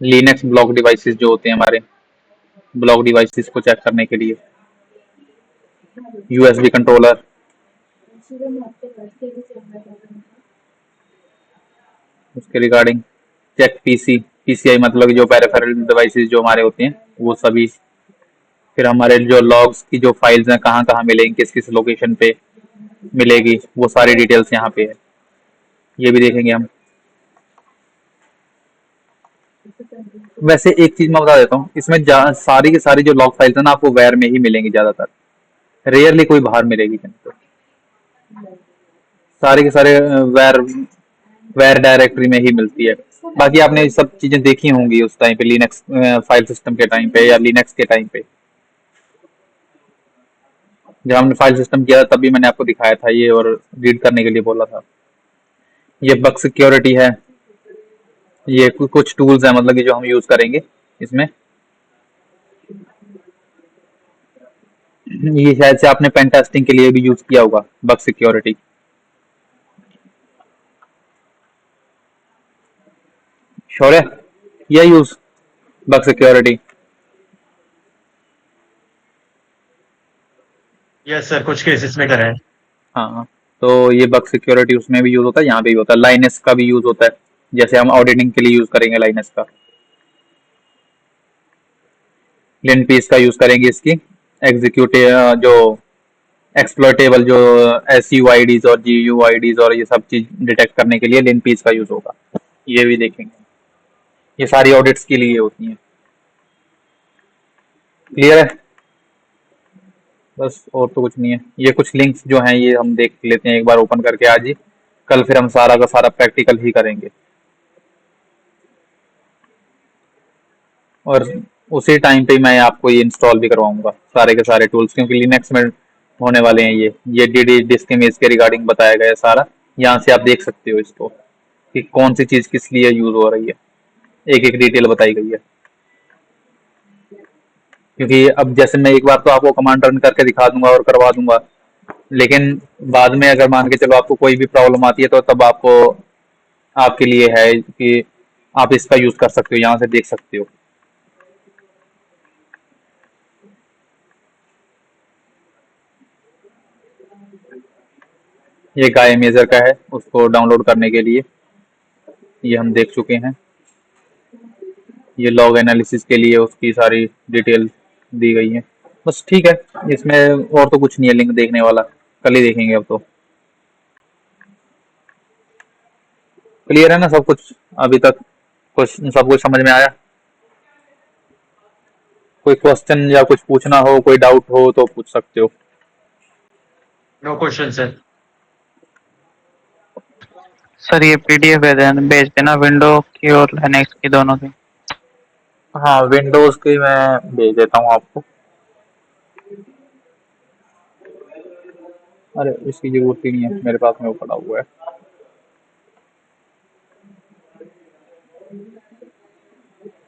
लिनक्स ब्लॉक डिवाइसेस जो होते हैं हमारे, ब्लॉक डिवाइसेस को चेक करने के लिए, यूएसबी कंट्रोलर, उसके रिगार्डिंग चेक पीसी, पीसीआई मतलब जो पेरिफेरल डिवाइसेस जो हमारे होते हैं वो सभी। फिर हमारे जो लॉग्स की जो फाइल्स हैं कहाँ कहाँ मिलेंगी, किस किस लोकेशन पे मिलेगी, वो सारी डिटेल्स यहाँ पे है, ये भी देखेंगे हम। वैसे एक चीज मैं बता देता हूँ, इसमें सारी की सारी जो लॉग फाइल्स है ना, आपको वेयर में ही मिलेंगी ज्यादातर, रेयरली कोई बाहर मिलेगी कहीं पे। सारे के सारे वेयर वेयर डायरेक्टरी में ही मिलती है। बाकी आपने ये सब चीजें देखी होंगी उस टाइम पे, लिनक्स फाइल सिस्टम के टाइम पे या लिनक्स के टाइम पे, जब हमने फाइल सिस्टम किया था तभी मैंने आपको दिखाया था ये और रीड करने के लिए बोला था। ये बग सिक्योरिटी है, ये कुछ टूल्स है मतलब कि जो हम यूज करेंगे इसमें। ये शायद से आपने पेन टेस्टिंग के लिए भी यूज किया होगा बग सिक्योरिटी। श्योर है किया use bug security? Yes sir, कुछ केसेस में करा है। हाँ, तो ये बग सिक्योरिटी उसमें भी यूज होता है, यहाँ पे भी होता है। लाइनस का भी यूज होता है, जैसे हम ऑडिटिंग के लिए यूज करेंगे लाइनस का। लिनपीस का यूज करेंगे इसकी एग्जीक्यूटिव जो एक्सप्लॉइटेबल जो SUIDs और GUIDs और ये सब चीज डिटेक्ट करने के लिए लिनपीस का यूज होगा, ये भी देखेंगे। ये सारी ऑडिट्स के लिए होती हैं। क्लियर है? बस और तो कुछ नहीं है। ये कुछ लिंक्स जो हैं ये हम देख लेते हैं एक बार ओपन करके आज ही, कल फिर हम सारा का सारा प्रैक्टिकल ही करेंगे। और उसी टाइम पे मैं आपको ये इंस्टॉल भी करवाऊंगा सारे के सारे टूल्स, क्योंकि लिनक्स में होने वाले हैं ये DD डिस्क इमेज के रिगार्डिंग बताया गया है सारा। यहाँ से आप देख सकते हो इसको कि कौन सी चीज किस लिए यूज हो रही है, एक एक डिटेल बताई गई है। क्योंकि अब जैसे मैं एक बार तो आपको कमांड रन करके दिखा दूंगा और करवा दूंगा, लेकिन बाद में अगर मान के चलो आपको कोई भी प्रॉब्लम आती है तो तब आपको आपके लिए है कि आप इसका यूज कर सकते हो, यहाँ से देख सकते हो। ये गाय मेजर का है, उसको डाउनलोड करने के लिए ये हम देख चुके हैं। ये लॉग एनालिसिस के लिए उसकी सारी डिटेल दी गई है। बस ठीक है, इसमें और तो कुछ नहीं है लिंक देखने वाला, कल ही देखेंगे अब तो। क्लियर है ना सब कुछ? अभी तक कुछ सब कुछ समझ में आया? कोई क्वेश्चन या कुछ पूछना हो, कोई डाउट हो तो पूछ सकते हो। No question sir. सर ये PDF भेज देना विंडो की और लिनक्स की दोनों की। हाँ, विंडोज की मैं भेज देता हूँ आपको। अरे इसकी जरूरत ही नहीं है, मेरे पास में वो पड़ा हुआ है।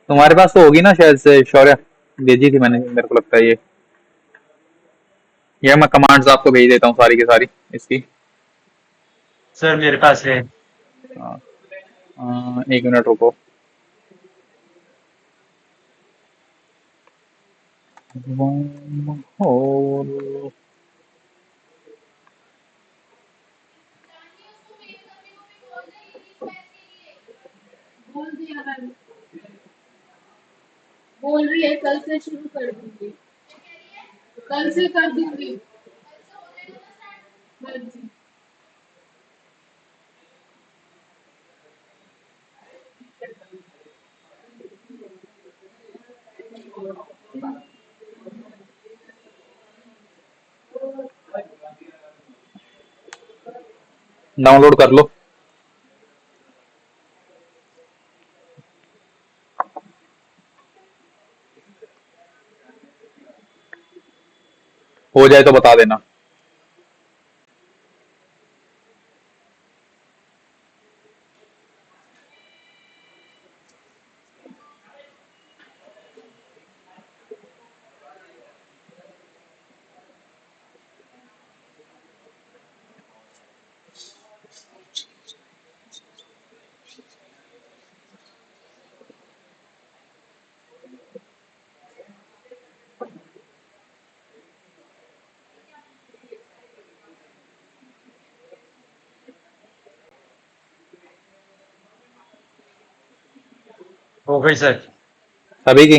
तुम्हारे पास तो होगी ना शायद से शौर्य, भेजी थी मैंने मेरे को लगता है ये मैं कमांड्स आपको भेज देता हूँ सारी की सारी इसकी। सर मेरे पास है। एक मिनट रुको। बोल रही है कल से शुरू कर दूंगी, कल से कर दूंगी। हाँ जी। डाउनलोड कर लो। हो जाए तो बता देना। हो गई सर। सभी की?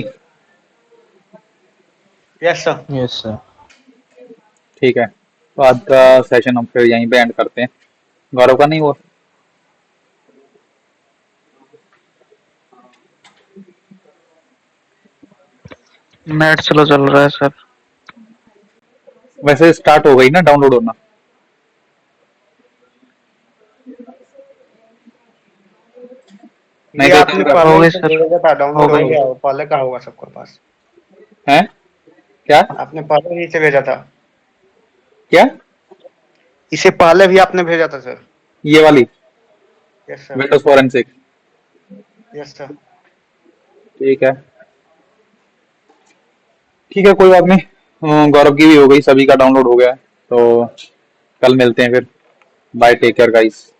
Yes sir. Yes sir. ठीक है, तो आज का सेशन हम फिर यहीं पे एंड करते हैं। गौरव का नहीं हुआ? नेट स्लो चल रहा है सर। वैसे स्टार्ट हो गई ना डाउनलोड होना? नहीं ये तो आपने इतना हो गई पहले सर, भेजा था, डाउनलोड हो हो गई। गया, पहले का होगा सबके पास। है क्या? आपने पहले ही से भेजा था, क्या इसे पहले भी आपने भेजा था सर। ये वाली yes sir. Windows forensic? Yes sir. ठीक है, ठीक है, कोई बात नहीं। गौरव की भी हो गई, सभी का डाउनलोड हो गया है, तो कल मिलते हैं फिर। Bye, take care guys.